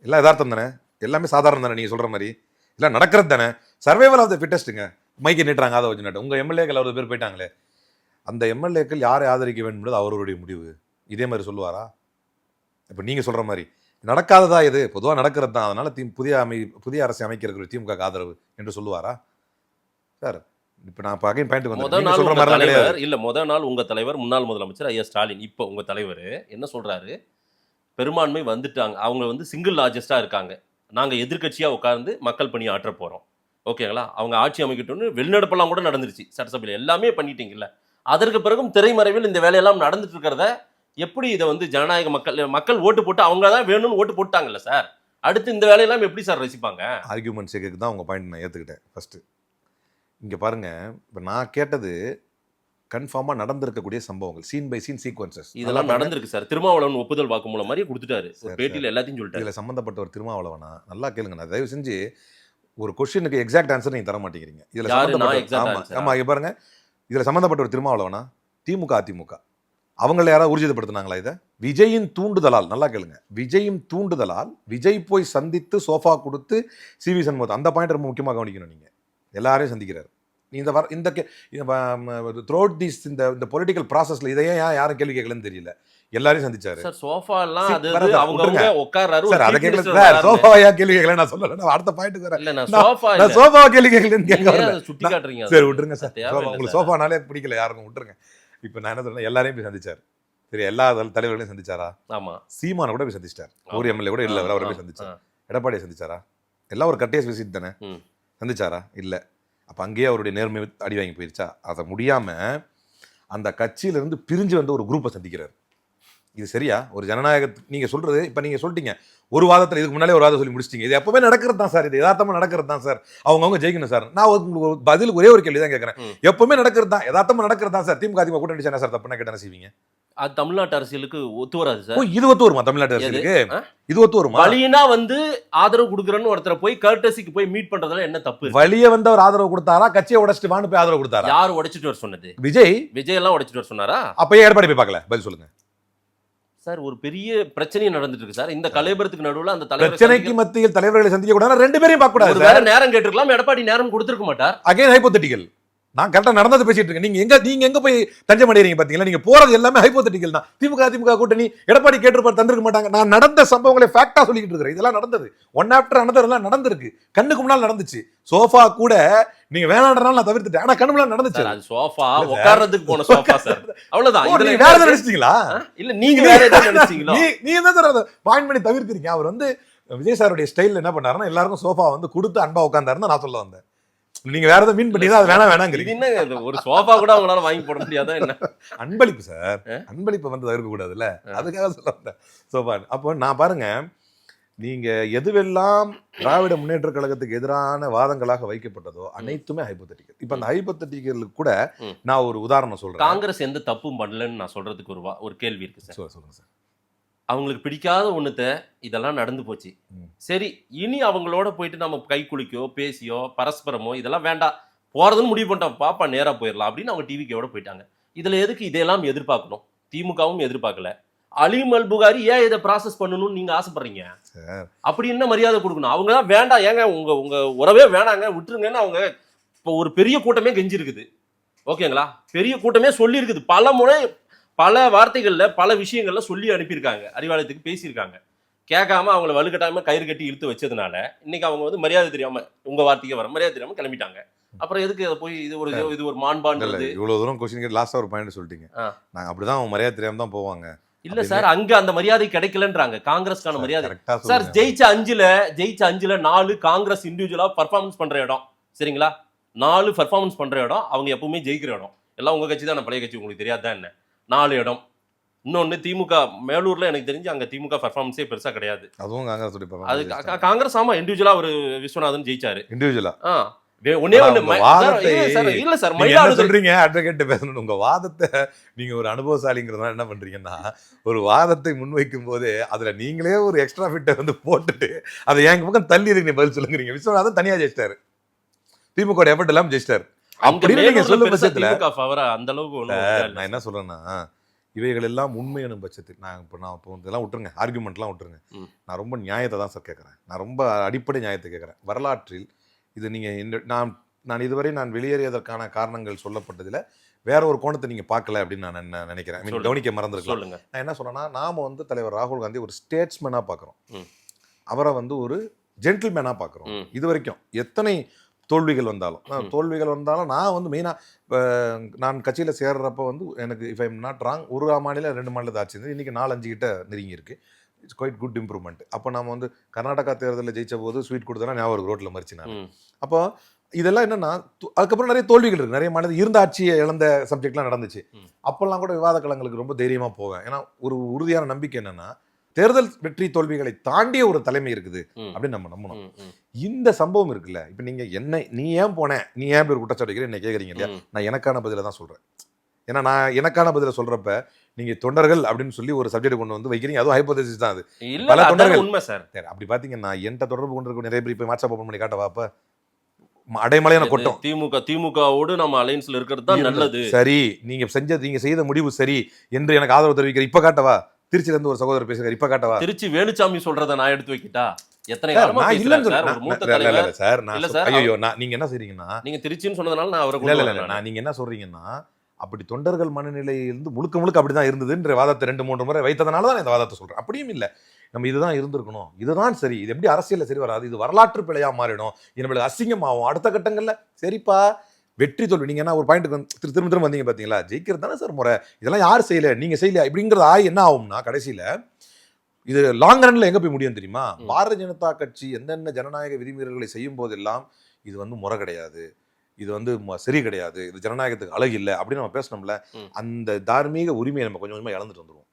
எல்லாம் யதார்த்தம் தானே, எல்லாமே சாதாரணம் தானே. நீங்க சொல்ற மாதிரி எல்லாம் நடக்கிறது தானே. சர்வைவல் ஆஃப் த ஃபிட்டஸ்ட்டுங்க. மைக்கை நீட்டுறாங்க ஆதரவு. உங்க எம்எல்ஏக்கள் 60 பேர் போயிட்டாங்களே, அந்த எம்எல்ஏக்கள் யாரை ஆதரிக்க வேண்டும் அவருடைய முடிவு. இதே மாதிரி சொல்லுவாரா? இப்போ நீங்க சொல்ற மாதிரி நடக்காததா, இது பொதுவாக நடக்கிறது தான், அதனால புதிய அரசை அமைக்கிறது திமுக ஆதரவு என்று சொல்லுவாரா சார்? இப்போ நான் அகைன் பாயிண்ட் முதல் நாள் உங்க தலைவர் முன்னாள் முதலமைச்சர் ஐயா ஸ்டாலின், இப்போ உங்க தலைவர் என்ன சொல்றாரு? பெரும்பான்மை வந்துட்டாங்க, அவங்க வந்து சிங்கிள் லார்ஜஸ்டா இருக்காங்க, நாங்க எதிர்கட்சியா உட்கார்ந்து மக்கள் பணி ஆற்ற போறோம், ஓகேங்களா? அவங்க ஆட்சி அமைக்கட்டும்னு வெளிநடப்பெல்லாம் கூட நடந்துருச்சு, சட்டசபையில் எல்லாமே பண்ணிட்டீங்கல்ல. அதற்கு பிறகும் திரைமறைவில் இந்த வேலையெல்லாம் நடந்துட்டு இருக்கிறத எப்படி இதை வந்து ஜனநாயக மக்கள் ஓட்டு போட்டு அவங்க தான் வேணும்னு ஓட்டு போட்டாங்கல்ல சார், அடுத்து இந்த வேலையெல்லாம் எப்படி சார் ரசிப்பாங்க? ஆர்கியூமெண்ட் சேர்க்கு தான் உங்க பாயிண்ட் நான் ஏற்றுக்கிட்டேன். ஃபர்ஸ்ட் இங்கே பாருங்க, இப்போ நான் கேட்டது கன்ஃபார்மாக நடந்திருக்கக்கூடிய சம்பவங்கள், சீன் பை சீன் சீக்வன்சஸ் இதெல்லாம் நடந்திருக்கு சார். திருமாவளவன் ஒப்புதல் வாக்குமூலம் மாதிரி கொடுத்துட்டாரு, பேட்டியில் எல்லாத்தையும் சொல்லிட்டாரு. இதில் சம்மந்தப்பட்ட ஒரு திருமாவளவனா நல்லா கேளுங்க. நான் தயவு செஞ்சு ஒரு கொஸ்டினுக்கு எக்ஸாக்ட் ஆன்சர் நீங்கள் தர மாட்டேங்கிறீங்க. இதில் ஆமாம் இங்கே பாருங்க, இதில் சம்மந்தப்பட்ட ஒரு திருமாவளவனா திமுக அதிமுக அவங்கள யாராவது ஊர்ஜிதப்படுத்தினாங்களா? இதை விஜயின் தூண்டுதலால், நல்லா கேளுங்க, விஜயின் தூண்டுதலால் விஜய் போய் சந்தித்து சோஃபா கொடுத்து சிவி சண்முகம், அந்த பாயிண்ட் ரொம்ப முக்கியமாக கவனிக்கணும். நீங்கள் எல்லாரையும் சந்திக்கிறார். நீ இந்த த்ரூஅவுட் திஸ் இந்த பொலிட்டிக்கல் ப்ராசஸ்ல இதையே யாரும் கேள்வி கேட்கலன்னு தெரியல, எல்லாரையும் சந்திச்சாரு. சார் சோஃபா எல்லாம் அது அவங்க உட்கார்றாரு. சார் அத கேட்கல சார், சோஃபா யா கேள்வி கேட்கல நான் சொல்லல. நான் அடுத்த பாயிண்ட்க்கு வரேன். இல்ல நான் சோஃபா இல்ல, நான் சோஃபா கேள்வி கேட்கலன்னு கேட்க வரல. சுட்டி காட்றீங்க. சரி விட்டுருங்க சார், உங்களுக்கு சோஃபானாலே பிடிக்கல யாருக்கும், விட்டுருங்க. இப்போ நான் என்ன சொல்றேன், எல்லாரையும் போய் சந்திச்சார். சரி, எல்லா தலைவர்களையும் சந்திச்சாரா? ஆமா. சீமான கூட போய் சந்திச்சார். ஒரு எம்எல்ஏ கூட இல்ல, அவரை போய் சந்திச்சார். எடப்பாடியை சந்திச்சாரா? எல்லாம் ஒரு கட்டேஸ் விசிட் தானே, சந்திச்சாரா? இல்ல. அப்போ அங்கேயே அவருடைய நேர்மை அடி வாங்கி போயிருச்சா? அதை முடியாமல் அந்த கட்சியிலேருந்து பிரிஞ்சு வந்து ஒரு குரூப்பை சந்திக்கிறார். இது சரியா? ஒரு ஜனநாயக நீங்கள் சொல்கிறது, இப்போ நீங்கள் சொல்லிட்டீங்க ஒரு வாதத்தில், இதுக்கு முன்னாலே ஒரு வாதம் சொல்லி முடிச்சிட்டீங்க. இது எப்பவுமே நடக்கிறது தான் சார், இது யதார்த்தமாக நடக்கிறது தான் சார், அவங்கவுங்க ஜெயிக்கணும் சார். நான் உங்களுக்கு பதில் ஒரே ஒரு கேள்வி தான் கேட்குறேன், எப்பவுமே நடக்கிறது தான், யதார்த்தமாக நடக்கிறது தான் சார். திமுக அதிமுக கூட்டணி சார் தப்புனா கேட்டானே செய்வீங்க? அது தமிழ்நாட்டு அரசியலுக்கு ஒத்து வராது சார். இது ஒத்து வருமா தமிழ்நாட்டு அரசியலுக்கு? இது ஒத்து வருமா? வழினா வந்து ஆதரவு கொடுக்குறன்னு ஒருத்தர போய் கர்டசிக்கு போய் மீட் பண்றதுல என்ன தப்பு? வழிய வந்து அவர் ஆதரவு கொடுத்தாரா, கட்சியை உடைச்சிட்டு வான்னு போய் ஆதரவு கொடுத்தாரா? யார் உடைச்சிட்டு வர சொன்னது? விஜய் எல்லாம் உடைச்சிட்டு வர சொன்னாரா? அப்ப எடப்பாடி போய் பார்க்கல? பதில் சொல்லுங்க சார். ஒரு பெரிய பிரச்சனை நடந்துட்டு இருக்கு சார். இந்த கலைபரத்துக்கு நடுவுல அந்த தலைவர் பிரச்சனைக்கு மத்தியில் தலைவர்களை சந்திக்க கூடாது, ரெண்டு பேரையும் பார்க்க கூடாது. வேற நேரம் கேட்டிருக்கலாம், எடப்பாடி நேரம் கொடுத்திருக்க மாட்டார். Again hypothetical. நான் கரெக்டாக நடந்தது பேசிட்டு இருக்கேன். நீங்க எங்க போய் தஞ்சம் அடைறீங்க பாத்தீங்களா? நீங்க போறது எல்லாமே ஹைபோதெட்டிக்கல் தான். திமுக கூட்டணி எடப்பாடி கேட்டிருப்பார், தந்திருக்க மாட்டாங்க. நான் நடந்த சம்பவங்களை ஃபேக்டா சொல்லிட்டு இருக்கிறேன். இதெல்லாம் நடந்தது, ஒன் ஆஃப்டர் அனதர் எல்லாம் நடந்திருக்கு, கண்ணுக்கு முன்னால் நடந்துச்சு. சோஃபா கூட நீங்க வேணான்றனால நான் தவிர்த்துட்டேன், ஆனா கண்ணு முன்னால் நடந்துச்சு. அது சோஃபா உட்கார்றதுக்கு போன சோஃபா சார், அவ்வளவுதான். இதுல வேற ஏதாவது நினைச்சீங்களா? இல்ல நீங்க வேற ஏதாவது நினைச்சீங்களா? நீங்க தான் சார் பாயிண்ட் பண்ணி தவிர்க்கிறீங்க. அவர் வந்து விஜய் சாருடைய ஸ்டைல் என்ன பண்ணாருன்னா, எல்லாருக்கும் சோஃபா வந்து கொடுத்து அன்பா உட்கார்ந்தாருன்னு நான் சொல்ல வந்தேன். நீங்க வேற ஏதாவது மீன் பண்ணி தான் அது வேணாங்கிறீங்க. என்ன ஒரு சோஃபா கூட அவங்களால வாங்கி போட முடியாதா என்ன? அன்பளிப்பு சார், அன்பளிப்பு வந்து தவிர்க்க கூடாதுல்ல, அதுக்காக சொல்ல வந்தேன் சோஃபா. அப்போ நான் பாருங்க, நீங்க எதுவெல்லாம் திராவிட முன்னேற்ற கழகத்துக்கு எதிரான வாதங்களாக வைக்கப்பட்டதோ அனைத்துமே ஹைபோதெட்டிக்கல். இப்ப அந்த ஹைபோதெட்டிக்கலுக்கு கூட நான் ஒரு உதாரணம் சொல்றேன். காங்கிரஸ் எந்த தப்பும் பண்ணலன்னு நான் சொல்றதுக்கு ஒரு கேள்வி இருக்கு சார். சொல்லுங்க சார். அவங்களுக்கு பிடிக்காத ஒண்ணுத்த இதெல்லாம் நடந்து போச்சு, சரி இனி அவங்களோட போயிட்டு நம்ம கை குளிக்கோ பேசியோ பரஸ்பரமோ இதெல்லாம் வேண்டாம், போறதுன்னு முடிவு பண்ணிட்டோம், பாப்பா நேரா போயிடலாம் அப்படின்னு அவங்க டிவிக்கோட போயிட்டாங்க. இதுல எதுக்கு இதெல்லாம் எதிர்பார்க்கணும்? திமுகவும் எதிர்பார்க்கல, அலீம் அல் புகாரி ஏன் இதை ப்ராசஸ் பண்ணணும்னு நீங்க ஆசைப்படுறீங்க? அப்படி என்ன மரியாதை கொடுக்கணும்? அவங்க தான் வேண்டாம், ஏங்க உங்க உறவே வேணாங்க விட்டுருங்கன்னு அவங்க இப்போ ஒரு பெரிய கூட்டமே கெஞ்சிருக்குது. ஓகேங்களா? பெரிய கூட்டமே சொல்லி இருக்குது, பல முறை பல வார்த்தைகள்ல பல விஷயங்கள்ல சொல்லி அனுப்பியிருக்காங்க, அறிவாலயத்துக்கு பேசியிருக்காங்க. கேட்காம அவங்கள வலுக்கட்டாம கயிறு கட்டி இழுத்து வச்சதுனால இன்னைக்கு அவங்க வந்து மரியாதை தெரியாம, உங்க வார்த்தைக்கு வர மரியாதை தெரியாம கிளம்பிட்டாங்க. அப்புறம் எதுக்கு அதை போய் இது ஒரு மாண்பான்றது? இவ்வளவு தூரம் கொஸ்டின் கேட்டு லாஸ்டா ஒரு பாயிண்ட் சொல்லிட்டீங்க. நாங்க அப்படிதான் அவங்க மரியாதை தெரியாம தான் போவாங்க. இல்ல சார், அங்க அந்த மரியாதை கிடைக்கலன்றாங்க, காங்கிரஸ்கான மரியாதை. சார், ஜெயிச்ச 5ல 4 காங்கிரஸ் இண்டிவிஜுவலா பர்ஃபார்மன்ஸ் பண்ற இடம், சரிங்களா? 4 பர்ஃபார்மன்ஸ் பண்ற இடம், அவங்க எப்பவுமே ஜெயிக்கிற இடம். எல்லாம் உங்க கட்சி தான், பழைய கட்சி, உங்களுக்கு தெரியாதா என்ன? 4 இடம். இன்னொன்னு திமுக மேலூர்ல எனக்கு தெரிஞ்சு அங்க திமுக பர்ஃபார்மன்ஸே பெருசா கிடையாது. அதுவும் காங்கிரஸ் அது காங்கிரஸ் ஆமா இண்டிவிஜுவலா ஒரு விஸ்வநாதன் ஜெயிச்சாரு இண்டிவிஜுவலா. ஒன்னே ஒண்ணு இல்ல சார், மயிலாடுதுறை சொல்றீங்க அட்வொகேட் பேசணும். உங்க வாதத்தை நீங்க ஒரு அனுபவசாலிங்கிறதுனால என்ன பண்றீங்கன்னா, ஒரு வாதத்தை முன்வைக்கும் போது அதுல நீங்களே ஒரு எக்ஸ்ட்ரா ஃபிட்டை வந்து போட்டுட்டு அதை என் பக்கம் தள்ளி இருக்கு பதில் சொல்லுங்கிறீங்க. விஸ்வநாதன் தனியா ஜெயிச்சிட்டாரு, திமுக எஃபர்ட் எல்லாம் ஜெயிச்சிட்டாரு. அப்படின்னு நீங்க சொல்லும் பட்சத்துல அந்த அளவுக்கு நான் என்ன சொல்றேன்னா, இவைகள் எல்லாம் உண்மை எனும் பட்சத்தில் நான் இப்போ இதெல்லாம் விட்டுருங்க, ஆர்குமெண்ட்லாம் விட்டுருங்க. நான் ரொம்ப நியாயத்தை தான் சார் கேட்குறேன், நான் ரொம்ப அடிப்படை நியாயத்தை கேட்குறேன். வரலாற்றில் இது நீங்கள் நான் இதுவரை நான் வெளியேறியதற்கான காரணங்கள் சொல்லப்பட்டதில் வேற ஒரு கோணத்தை நீங்கள் பார்க்கல அப்படின்னு நான் நினைக்கிறேன். கவனிக்க மறந்துருக்கலாம். நான் என்ன சொல்றேன்னா, நாம் வந்து தலைவர் ராகுல் காந்தி ஒரு ஸ்டேட்ஸ்மேனாக பார்க்குறோம், அவரை வந்து ஒரு ஜென்டில்மேனாக பார்க்குறோம். இது வரைக்கும் எத்தனை தோல்விகள் வந்தாலும் நான் வந்து மெயினாக நான் கட்சியில் சேர்றப்ப வந்து எனக்கு இஃப் ஐம் நாட் ராங் ஒரு மாநிலம் 2 மாநிலத்தை ஆட்சி இருந்தது. இன்றைக்கி 4-5 கிட்ட நெருங்கி இருக்கு. It's quite good improvement. அப்போ நம்ம வந்து கர்நாடகா தேர்தலில் ஜெயிச்ச போது ஸ்வீட் கொடுத்தா ஞாபகம் ரோட்டில் மறிச்சினாங்க. அப்போ இதெல்லாம் என்னன்னா, அதுக்கப்புறம் நிறைய தோல்விகள் இருக்குது, நிறைய மாநிலம் இருந்த ஆட்சியை இழந்த சப்ஜெக்ட்லாம் நடந்துச்சு. அப்போல்லாம் கூட விவாத களங்களுக்கு ரொம்ப தைரியமாக போவேன். ஏன்னா ஒரு உறுதியான நம்பிக்கை என்னன்னா, தேர்தல் வெற்றி தோல்விகளை தாண்டிய ஒரு தலைமை இருக்குது அப்படின்னு நம்ம நம்பணும். இந்த சம்பவம் இருக்குல்ல, இப்ப நீங்க நீ ஏன் ஒரு குற்றச்சாட்டு வைக்கிற என்ன கேக்குறீங்க இல்லையா? நான் எனக்கான பதில தான் சொல்றேன். ஏன்னா நான் எனக்கான பதில சொல்றப்ப நீங்க தொண்டர்கள் அப்படின்னு சொல்லி ஒரு சப்ஜெக்ட் கொண்டு வந்து வைக்கிறீங்க, அதுவும் ஹைபோதசிஸ் தான். அது பல தொண்டர்கள் உண்மை சார். அப்படி பாத்தீங்கன்னா என்கிட்ட தொடர்பு கொண்டு நிறைய பேர் போய் வாட்ஸ்அப் ஓபன் பண்ணி காட்ட வாப்ப அடைமலையான கொட்டும். திமுகவோடு நம்ம அலைன்ஸ்ல இருக்கிறது தான் நல்லது. சரி, நீங்க செய்த முடிவு சரி என்று எனக்கு ஆதரவு தெரிவிக்கிற இப்ப காட்டவா? திருச்சியில இருந்து ஒரு சகோதரர் பேசுறாரு, இப்ப காட்டவா? திருச்சி வேலுச்சாமி சொல்றத நான் எடுத்து வைக்கிட்டா? எத்தனை நீங்க என்ன செய்றீங்கன்னா, நீங்க திருச்சின்னு சொன்னதுனால நான் அவரை நீங்க என்ன சொல்றீங்கன்னா, அப்படி தொண்டர்கள் மனநிலையிலிருந்து முழுக்க அப்படிதான் இருந்ததுன்ற வாதத்தை 2-3 முறை வைத்ததுனால தான் இந்த வாதத்தை சொல்றேன். அப்படியும் இல்லை, நம்ம இதுதான் இருந்திருக்கணும், இதுதான் சரி, இது எப்படி அரசியல்ல சரி வராது, இது வரலாற்று பிழையா மாறிடும், நம்மளுக்கு அசிங்கமாகும் அடுத்த கட்டங்கள்ல. சரிப்பா, வெற்றி தோல்வி நீங்க என்ன ஒரு பாயிண்ட்டுக்கு திரும்ப வந்தீங்க பாத்தீங்களா? ஜெயிக்கிறது தானே சார் முறை, இதெல்லாம் யார் செய்யல, நீங்க செய்யல இப்படிங்கிறது என்ன ஆகும்னா, கடைசியில இது லாங் ரன்ல எங்க போய் முடியும் தெரியுமா? பாரதிய ஜனதா கட்சி என்னென்ன ஜனநாயக விதிமீறல்களை செய்யும் போதெல்லாம் இது வந்து முறை கிடையாது, இது வந்து சரி கிடையாது, இது ஜனநாயகத்துக்கு அழகு இல்லை அப்படின்னு நம்ம பேசணும்ல, அந்த தார்மீக உரிமையை நம்ம கொஞ்சம் கொஞ்சமா இழந்துட்டு வந்துடுவோம்.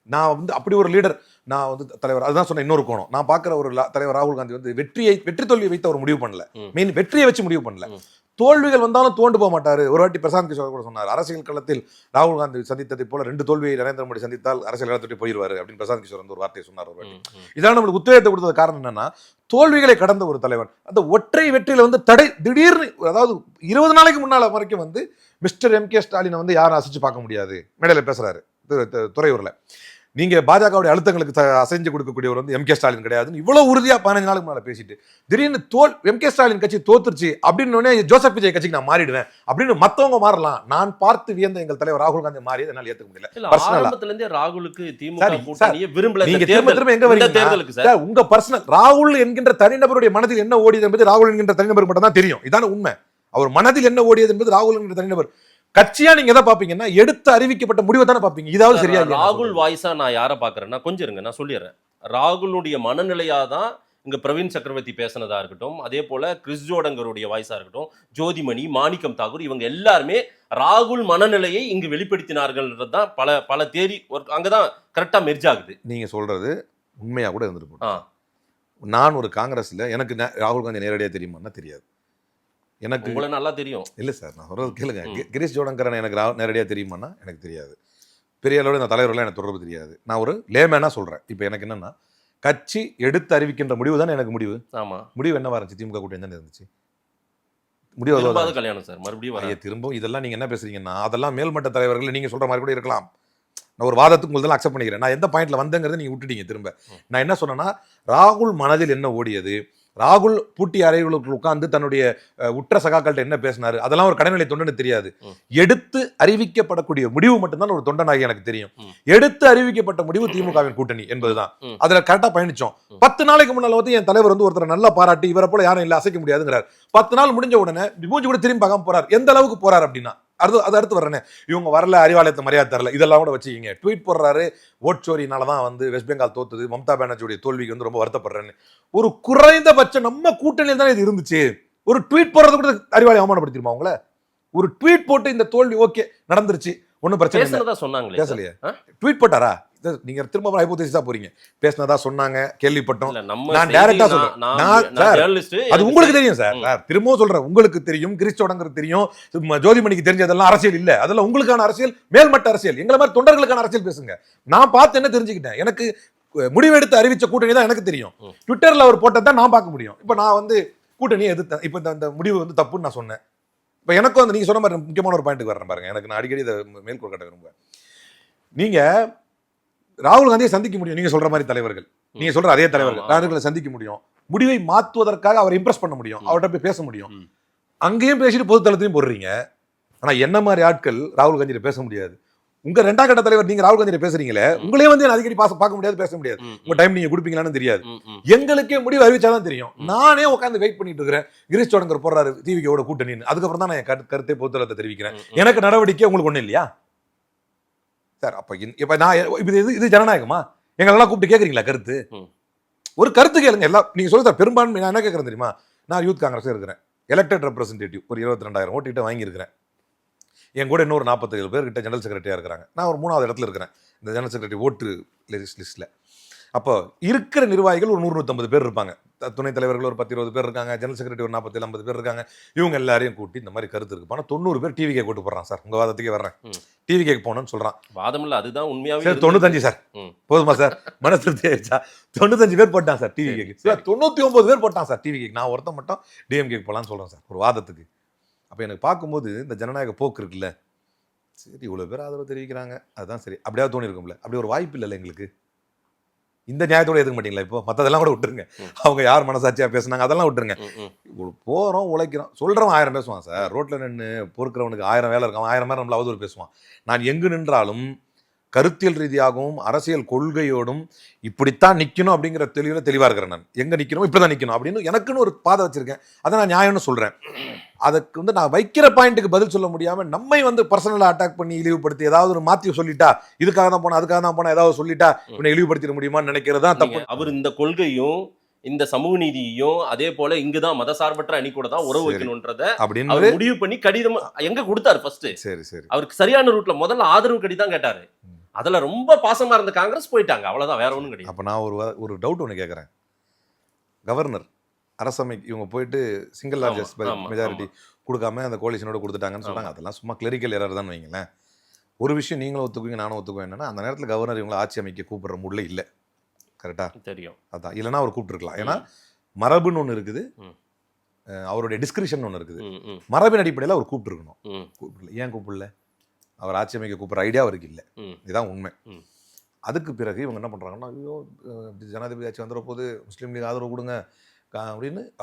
நான் வந்து அப்படி ஒரு லீடர், நான் வந்து தலைவர், அதுதான் சொன்ன இன்னொரு கோணம். நான் பார்க்குற ஒரு தலைவர் ராகுல் காந்தி வந்து வெற்றி தோல்வியை வைத்து அவர் முடிவு பண்ணல, மெயின் வெற்றியை வச்சு முடிவு பண்ணல. தோல்விகள் வந்தாலும் தோண்டு போக மாட்டாரு. ஒரு வாட்டி பிரசாந்த் கிஷோர் கூட சொன்னார், அரசியல் களத்தில் ராகுல் காந்தி சந்தித்ததை போல 2 தோல்வியை நரேந்திர மோடி சந்தித்தால் அரசியல் களத்தை போயிடுவாரு அப்படின்னு பிரசாந்த் கிஷோர் வந்து ஒரு வார்த்தையை சொன்னார் ஒரு வாட்டி. இதான் நம்மளுக்கு உத்வேகத்தை கொடுத்தது. காரணம் என்னன்னா, தோல்விகளை கடந்த ஒரு தலைவர். அந்த ஒற்றை வெற்றியில வந்து திடீர்னு, அதாவது 20 நாளைக்கு முன்னால வரைக்கும் வந்து மிஸ்டர் M.K. ஸ்டாலினை வந்து யாரும் அசைச்சு பார்க்க முடியாது. மேடையில் பேசுறாரு துறையூர்ல, நீங்க பாஜகவுடைய அழுத்தங்களுக்கு அசைஞ்சு கொடுக்கக்கூடியவர் வந்து M.K. ஸ்டாலின் கிடையாதுன்னு இவ்வளவு உறுதியா 15 நாளுக்கு முன்னால பேசிட்டு, திடீர்னு M.K. ஸ்டாலின் கட்சி தோத்துருச்சு அப்படின்னு ஜோசப் விஜய் கட்சிக்கு நான் மாறிடுவேன் அப்படின்னு மத்தவங்க மாறலாம். நான் பார்த்து வியந்த எங்கள் தலைவர் ராகுல் காந்தி மாறியது என்னால் ஏத்துக்க முடியல. ஆரம்பத்துல இருந்தே ராகுலுக்கு திமுக கூட்டணியை விரும்பல. நீங்க திரும்ப எங்க வரீங்க? உங்க பர்சனல் ராகுல் என்கின்ற தனிநபருடைய மனதில் என்ன ஓடியது என்பது ராகுல் என்கின்ற தனிநபருக்கு மட்டும் தான் தெரியும். இதான உண்மை. அவர் மனதில் என்ன ஓடியது என்பது ராகுல் என்கிற தனிநபர். கட்சியா நீங்க எதை பாப்பீங்கன்னா, எடுத்து அறிவிக்கப்பட்ட முடிவை தானே பாப்பீங்க. இதாவது சரியா? ராகுல் வாய்ஸா நான் யாரை பாக்குறேன்னா, கொஞ்சம் இருங்க நான் சொல்லிடுறேன். ராகுலுடைய மனநிலையாதான் இங்க பிரவீன் சக்கரவர்த்தி பேசினதா இருக்கட்டும், அதே போல கிறிஸ் ஜோடங்கருடைய வாய்ஸா இருக்கட்டும், ஜோதிமணி, மாணிக்கம் தாக்கூர், இவங்க எல்லாருமே ராகுல் மனநிலையை இங்கு வெளிப்படுத்தினார்கள்ன்றதுதான் பல தேதி அங்கதான் கரெக்டா மெர்ஜ் ஆகுது. நீங்க சொல்றது உண்மையா கூட இருந்துட்டு, நான் ஒரு காங்கிரஸ்ல எனக்கு ராகுல் காந்தி நேரடியா தெரியுமான்னா தெரியாது. எனக்கு உங்களை நல்லா தெரியும். இல்லை சார், நான் சொல்றது கேளுங்க. கிரீஷ் ஜோடங்கரன் எனக்கு நேரடியாக தெரியுமான்னா எனக்கு தெரியாது. பெரிய அளவில் இந்த தலைவர்கள்லாம் எனக்கு தொடர்பு தெரியாது. நான் ஒரு லேமேனாக சொல்கிறேன். இப்போ எனக்கு என்னென்னா, கட்சி எடுத்து அறிவிக்கின்ற முடிவு தானே எனக்கு முடிவு. ஆமாம், முடிவு என்னவா இருந்துச்சு? திமுக கூட்டணி தானே இருந்துச்சு. முடிவு கல்யாணம் சார், மறுபடியும் திரும்ப இதெல்லாம் நீங்கள் என்ன பேசுறீங்கன்னா, அதெல்லாம் மேல்மட்ட தலைவர்கள் நீங்கள் சொல்கிற மாதிரி கூட இருக்கலாம். நான் ஒரு வாதத்துக்கு உங்களுக்கு அக்செப்ட் பண்ணிக்கிறேன். நான் எந்த பாயிண்ட்ல வந்தேங்கிறத நீங்கள் விட்டுட்டீங்க. திரும்ப நான் என்ன சொன்னேன்னா, ராகுல் மனதில் என்ன ஓடியது, ராகுல் பூட்டி அறைகளுக்குள் உட்கார்ந்து தன்னுடைய உற்ற சகாக்கள்கிட்ட என்ன பேசினாரு அதெல்லாம் ஒரு கடைநிலை தொண்டனு தெரியாது. எடுத்து அறிவிக்கப்படக்கூடிய முடிவு மட்டும்தான் ஒரு தொண்டனாகி எனக்கு தெரியும். எடுத்து அறிவிக்கப்பட்ட முடிவு திமுகவின் கூட்டணி என்பதுதான். அதுல கரெக்டா பயணிச்சோம். 10 நாளைக்கு முன்னால வந்து என் தலைவர் வந்து ஒருத்தர் நல்லா பாராட்டி இவரை போல யாரும் இல்ல அசைக்க முடியாதுங்கிறார். 10 நாள் முடிஞ்ச உடனே மூஞ்சி கூட திரும்பி பார்க்காம போறார். எந்த அளவுக்கு போறாரு அப்படின்னா அடுத்து வர்றேனே இவங்க வரல, அறிவாலயத்தை மரியாதை தரல, இதெல்லாம் கூட வச்சுக்கிங்க. ட்வீட் போடுறாரு, ஓட் சோரினாலதான் வந்து வெஸ்ட் பெங்கால் தோத்துது, மம்தா பானர்ஜியுடைய தோல்விக்கு வந்து ரொம்ப வருத்தப்படுறேன்னு. ஒரு குறைந்தபட்சம் நம்ம கூட்டணியில் தானே இது இருந்துச்சு. ஒரு ட்வீட் போடுறது கூட அறிவாலயம் அவமானப்படுத்திருமா அவங்கள? ஒரு ட்வீட் போட்டு இந்த தோல்வி ஓகே நடந்துருச்சு, ஒன்னும் பிரச்சனை இல்லை சொன்னாங்க. பேசலையே, ட்வீட் போட்டாரா? நீங்க திரும்ப ஹைபோதேசிஸா போறீங்க. பேசினதா சொன்னாங்க, கேள்விப்பட்டோம். நான் டைரக்டா சொல்றேன், அது உங்களுக்கு தெரியும் சார். திரும்பவும் சொல்றேன், உங்களுக்கு தெரியும், கிறிஸ்டோடங்கிறது தெரியும், ஜோதிமணிக்கு தெரிஞ்சதெல்லாம் அரசியல் இல்ல. அதெல்லாம் உங்களுக்கான அரசியல், மேல்மட்ட அரசியல். எங்களை மாதிரி தொண்டர்களுக்கான அரசியல் பேசுங்க. நான் பார்த்து என்ன தெரிஞ்சுக்கிட்டேன், எனக்கு முடிவெடுத்து அறிவிச்ச கூட்டணி தான் எனக்கு தெரியும். ட்விட்டர்ல அவர் போட்டதான் நான் பார்க்க முடியும். இப்ப நான் வந்து கூட்டணியை எதிர்த்தேன். இப்ப இந்த முடிவு வந்து தப்புன்னு நான் சொன்னேன். இப்ப எனக்கும் வந்து நீங்க சொன்ன மாதிரி முக்கியமான ஒரு பாயிண்ட்டுக்கு வரேன் பாருங்க. எனக்கு நான் அடிக்கடி இதை மேற்கோள் காட்ட விரும்புவேன். நீங்க ராகுல் காந்தியை சந்திக்க முடியும், நீங்க சொல்ற மாதிரி தலைவர்கள், நீங்க சொல்ற அதே தலைவர்கள் ராகுல்களை சந்திக்க முடியும். முடிவை மாற்றுவதற்காக அவரை இம்ப்ரெஸ் பண்ண முடியும், அவர்கிட்ட போய் பேச முடியும். அங்கேயும் பேசிட்டு பொதுத்தளத்தையும் போடுறீங்க. ஆனா என்ன மாதிரி ஆட்கள் ராகுல் காந்தியை பேச முடியாது. உங்க 2ஆம் கட்ட தலைவர் நீங்க ராகுல் காந்தியை பேசுறீங்களே, உங்களே வந்து அடிக்கடி பார்க்க முடியாது, பேச முடியாது. உங்க டைம் நீங்க கொடுப்பீங்களான்னு தெரியாது. எங்களுக்கே முடிவு அறிவிச்சாதான் தெரியும். நானே உட்காந்து வெயிட் பண்ணிட்டு இருக்கிறேன். கிரீஷ் சோடங்கர் போடுறாரு டிவிக்கோட கூட்டணின்னு, அதுக்கப்புறம் தான் நான் கருத்தை பொதுத்தளத்தை தெரிவிக்கிறேன். எனக்கு நடவடிக்கை உங்களுக்கு ஒண்ணு இல்லையா சார்? அப்ப நான் இது ஜனநாயகமா? எங்களெல்லாம் கூப்பிட்டு கேட்குறீங்களா கருத்து? ஒரு கருத்து கேளுங்க. எல்லாம் நீங்க சொல்லுங்க சார். பெரும்பான்மை நான் என்ன கேட்கறேன் தெரியுமா? நான் யூத் காங்கிரஸ் இருக்கிறேன், எலெக்டட் ரெப்ரஸன்டேட்டிவ், ஒரு 22,000 ஓட்டுகிட்ட வாங்கியிருக்கிறேன். என் கூட இன்னொரு 47 பேர் கிட்ட ஜெனரல் செக்ரட்டரியா இருக்கிறாங்க. நான் ஒரு 3வது இடத்துல இருக்கிறேன் இந்த ஜெனரல் செக்ரட்டரி ஓட்டு லிஸ்ட்ல. அப்போ இருக்கிற நிர்வாகிகள் ஒரு 100-150 பேர் இருப்பாங்க. துணைத் தலைவர்கள் ஒரு 10-20 பேர் இருக்காங்க. ஜெனரல் செக்ரட்டரி ஒரு 47-50 பேர் இருக்காங்க. இவங்க எல்லாரையும் கூட்டி இந்த மாதிரி கருத்து இருக்கு. ஆனால் 90 பேர் டிவி கேக் கூட்டு போடுறான் சார். உங்க வாதத்துக்கே வர்றேன், டிவி கேக் போகணும்னு சொல்றான். வாதம் இல்ல, அதுதான் உண்மையாவே. 95 சார் போதுமா சார்? மனசு திருப்தி ஆயிடுச்சா? 95 பேர் போட்டான் சார் டிவி கேக். 99 பேர் போட்டான் சார் டிவி கேக். நான் ஒருத்தன் மட்டும் டிஎம் கேக் போலான்னு சொல்றேன் சார் ஒரு வாதத்துக்கு. அப்போ எனக்கு பார்க்கும்போது இந்த ஜனநாயக போக்கு இருக்குல்ல, சரி இவ்வளோ பேர் ஆதரவு தெரிவிக்கிறாங்க, அதுதான் சரி. அப்படியாவது தோணி இருக்கும்ல. அப்படி ஒரு வாய்ப்பு இல்லைல்ல எங்களுக்கு. இந்த நியாயத்தோட எதுக்க மாட்டீங்களா? இப்போ மற்றதெல்லாம் கூட விட்டுருங்க. அவங்க யார் மனசாட்சியா பேசுனாங்க அதெல்லாம் விட்டுருங்க. போறோம், உழைக்கிறோம், சொல்றவன் 1000 பேசுவான் சார். ரோட்ல நின்று பொறுக்கிறவனுக்கு 1000 வேலை இருக்கும். 1000 பேர் நம்மள அவதூறு பேசுவான். நான் எங்கு நின்றாலும் கருத்தியல் ரீதியாகவும் அரசியல் கொள்கையோடும் இப்படித்தான் நிக்கணும் அப்படிங்கிற தெளிவா இருக்கிறேன். நான் எங்க நிக்கணும், இப்படிதான் நிக்கணும் அப்படின்னு எனக்குன்னு ஒரு பாதை வச்சிருக்கேன். அதை நான் நியாயம்னு சொல்றேன். அதுக்கு வந்து நான் வைக்கிற பாயிண்ட்டுக்கு பதில் சொல்ல முடியாம நம்மை வந்து பர்சனலா அட்டாக் பண்ணி இழிவுபடுத்தி ஏதாவது ஒரு மாத்தி சொல்லிட்டா, இதுக்காக தான் போனா அதுக்காக தான் போனா ஏதாவது சொல்லிட்டா இவனை இழிவுபடுத்திட முடியுமான்னு நினைக்கிறது தான் தப்பு. அவர் இந்த கொள்கையும் இந்த சமூக நீதியையும் அதே போல இங்குதான் மதசார்பற்ற அணி கூட தான் உறவு வைக்கணும்ன்றத அப்படின்னு முடிவு பண்ணி கடிதம் எங்க கொடுத்தாரு ஃபர்ஸ்ட். சரி சரி, அவருக்கு சரியான ரூட்ல முதல்ல ஆதரவு கடிதம் கேட்டாரு. அதுல ரொம்ப பாசமா இருந்த காங்கிரஸ் போயிட்டாங்க, அவ்வளவுதான், வேற ஒண்ணும் கிடையாது. அப்ப நான் ஒரு டவுட் ஒன்று கேட்கறேன். கவர்னர் அரசமை இவங்க போயிட்டு சிங்கிள் லார்ஜஸ்ட் மெஜாரிட்டி கொடுக்காம அந்த கோலிஷனோட கொடுத்துட்டாங்கன்னு சொன்னாங்க. அதெல்லாம் சும்மா கிளரிக்கல் எரர் தான் வைங்களேன். ஒரு விஷயம் நீங்களும் ஒத்துக்குவீங்க, நானும் ஒத்துக்குவேன். என்னன்னா அந்த நேரத்தில் கவர்னர் இவங்களை ஆட்சி அமைக்க கூப்பிடுற மூட்ல இல்லை. கரெக்டா தெரியும். அதான் இல்லைன்னா அவர் கூப்பிட்டுருக்கலாம். ஏன்னா மரபுன்னு ஒன்று இருக்குது, அவருடைய டிஸ்கிரிப்ஷன் ஒன்று இருக்குது. மரபின் அடிப்படையில் அவர் கூப்பிட்டுருக்கணும். கூப்பிடல. ஏன் கூப்பிடல? அவர் ஆட்சி அமைக்க கூப்பிட்ற ஐடியா அவருக்கு இல்லை. இதுதான் உண்மை. அதுக்கு பிறகு இவங்க என்ன பண்ணுறாங்கன்னா, ஐயோ ஜனாதிபதி ஆட்சி வந்துடுற போது முஸ்லீம் லீக் ஆதரவு கொடுங்க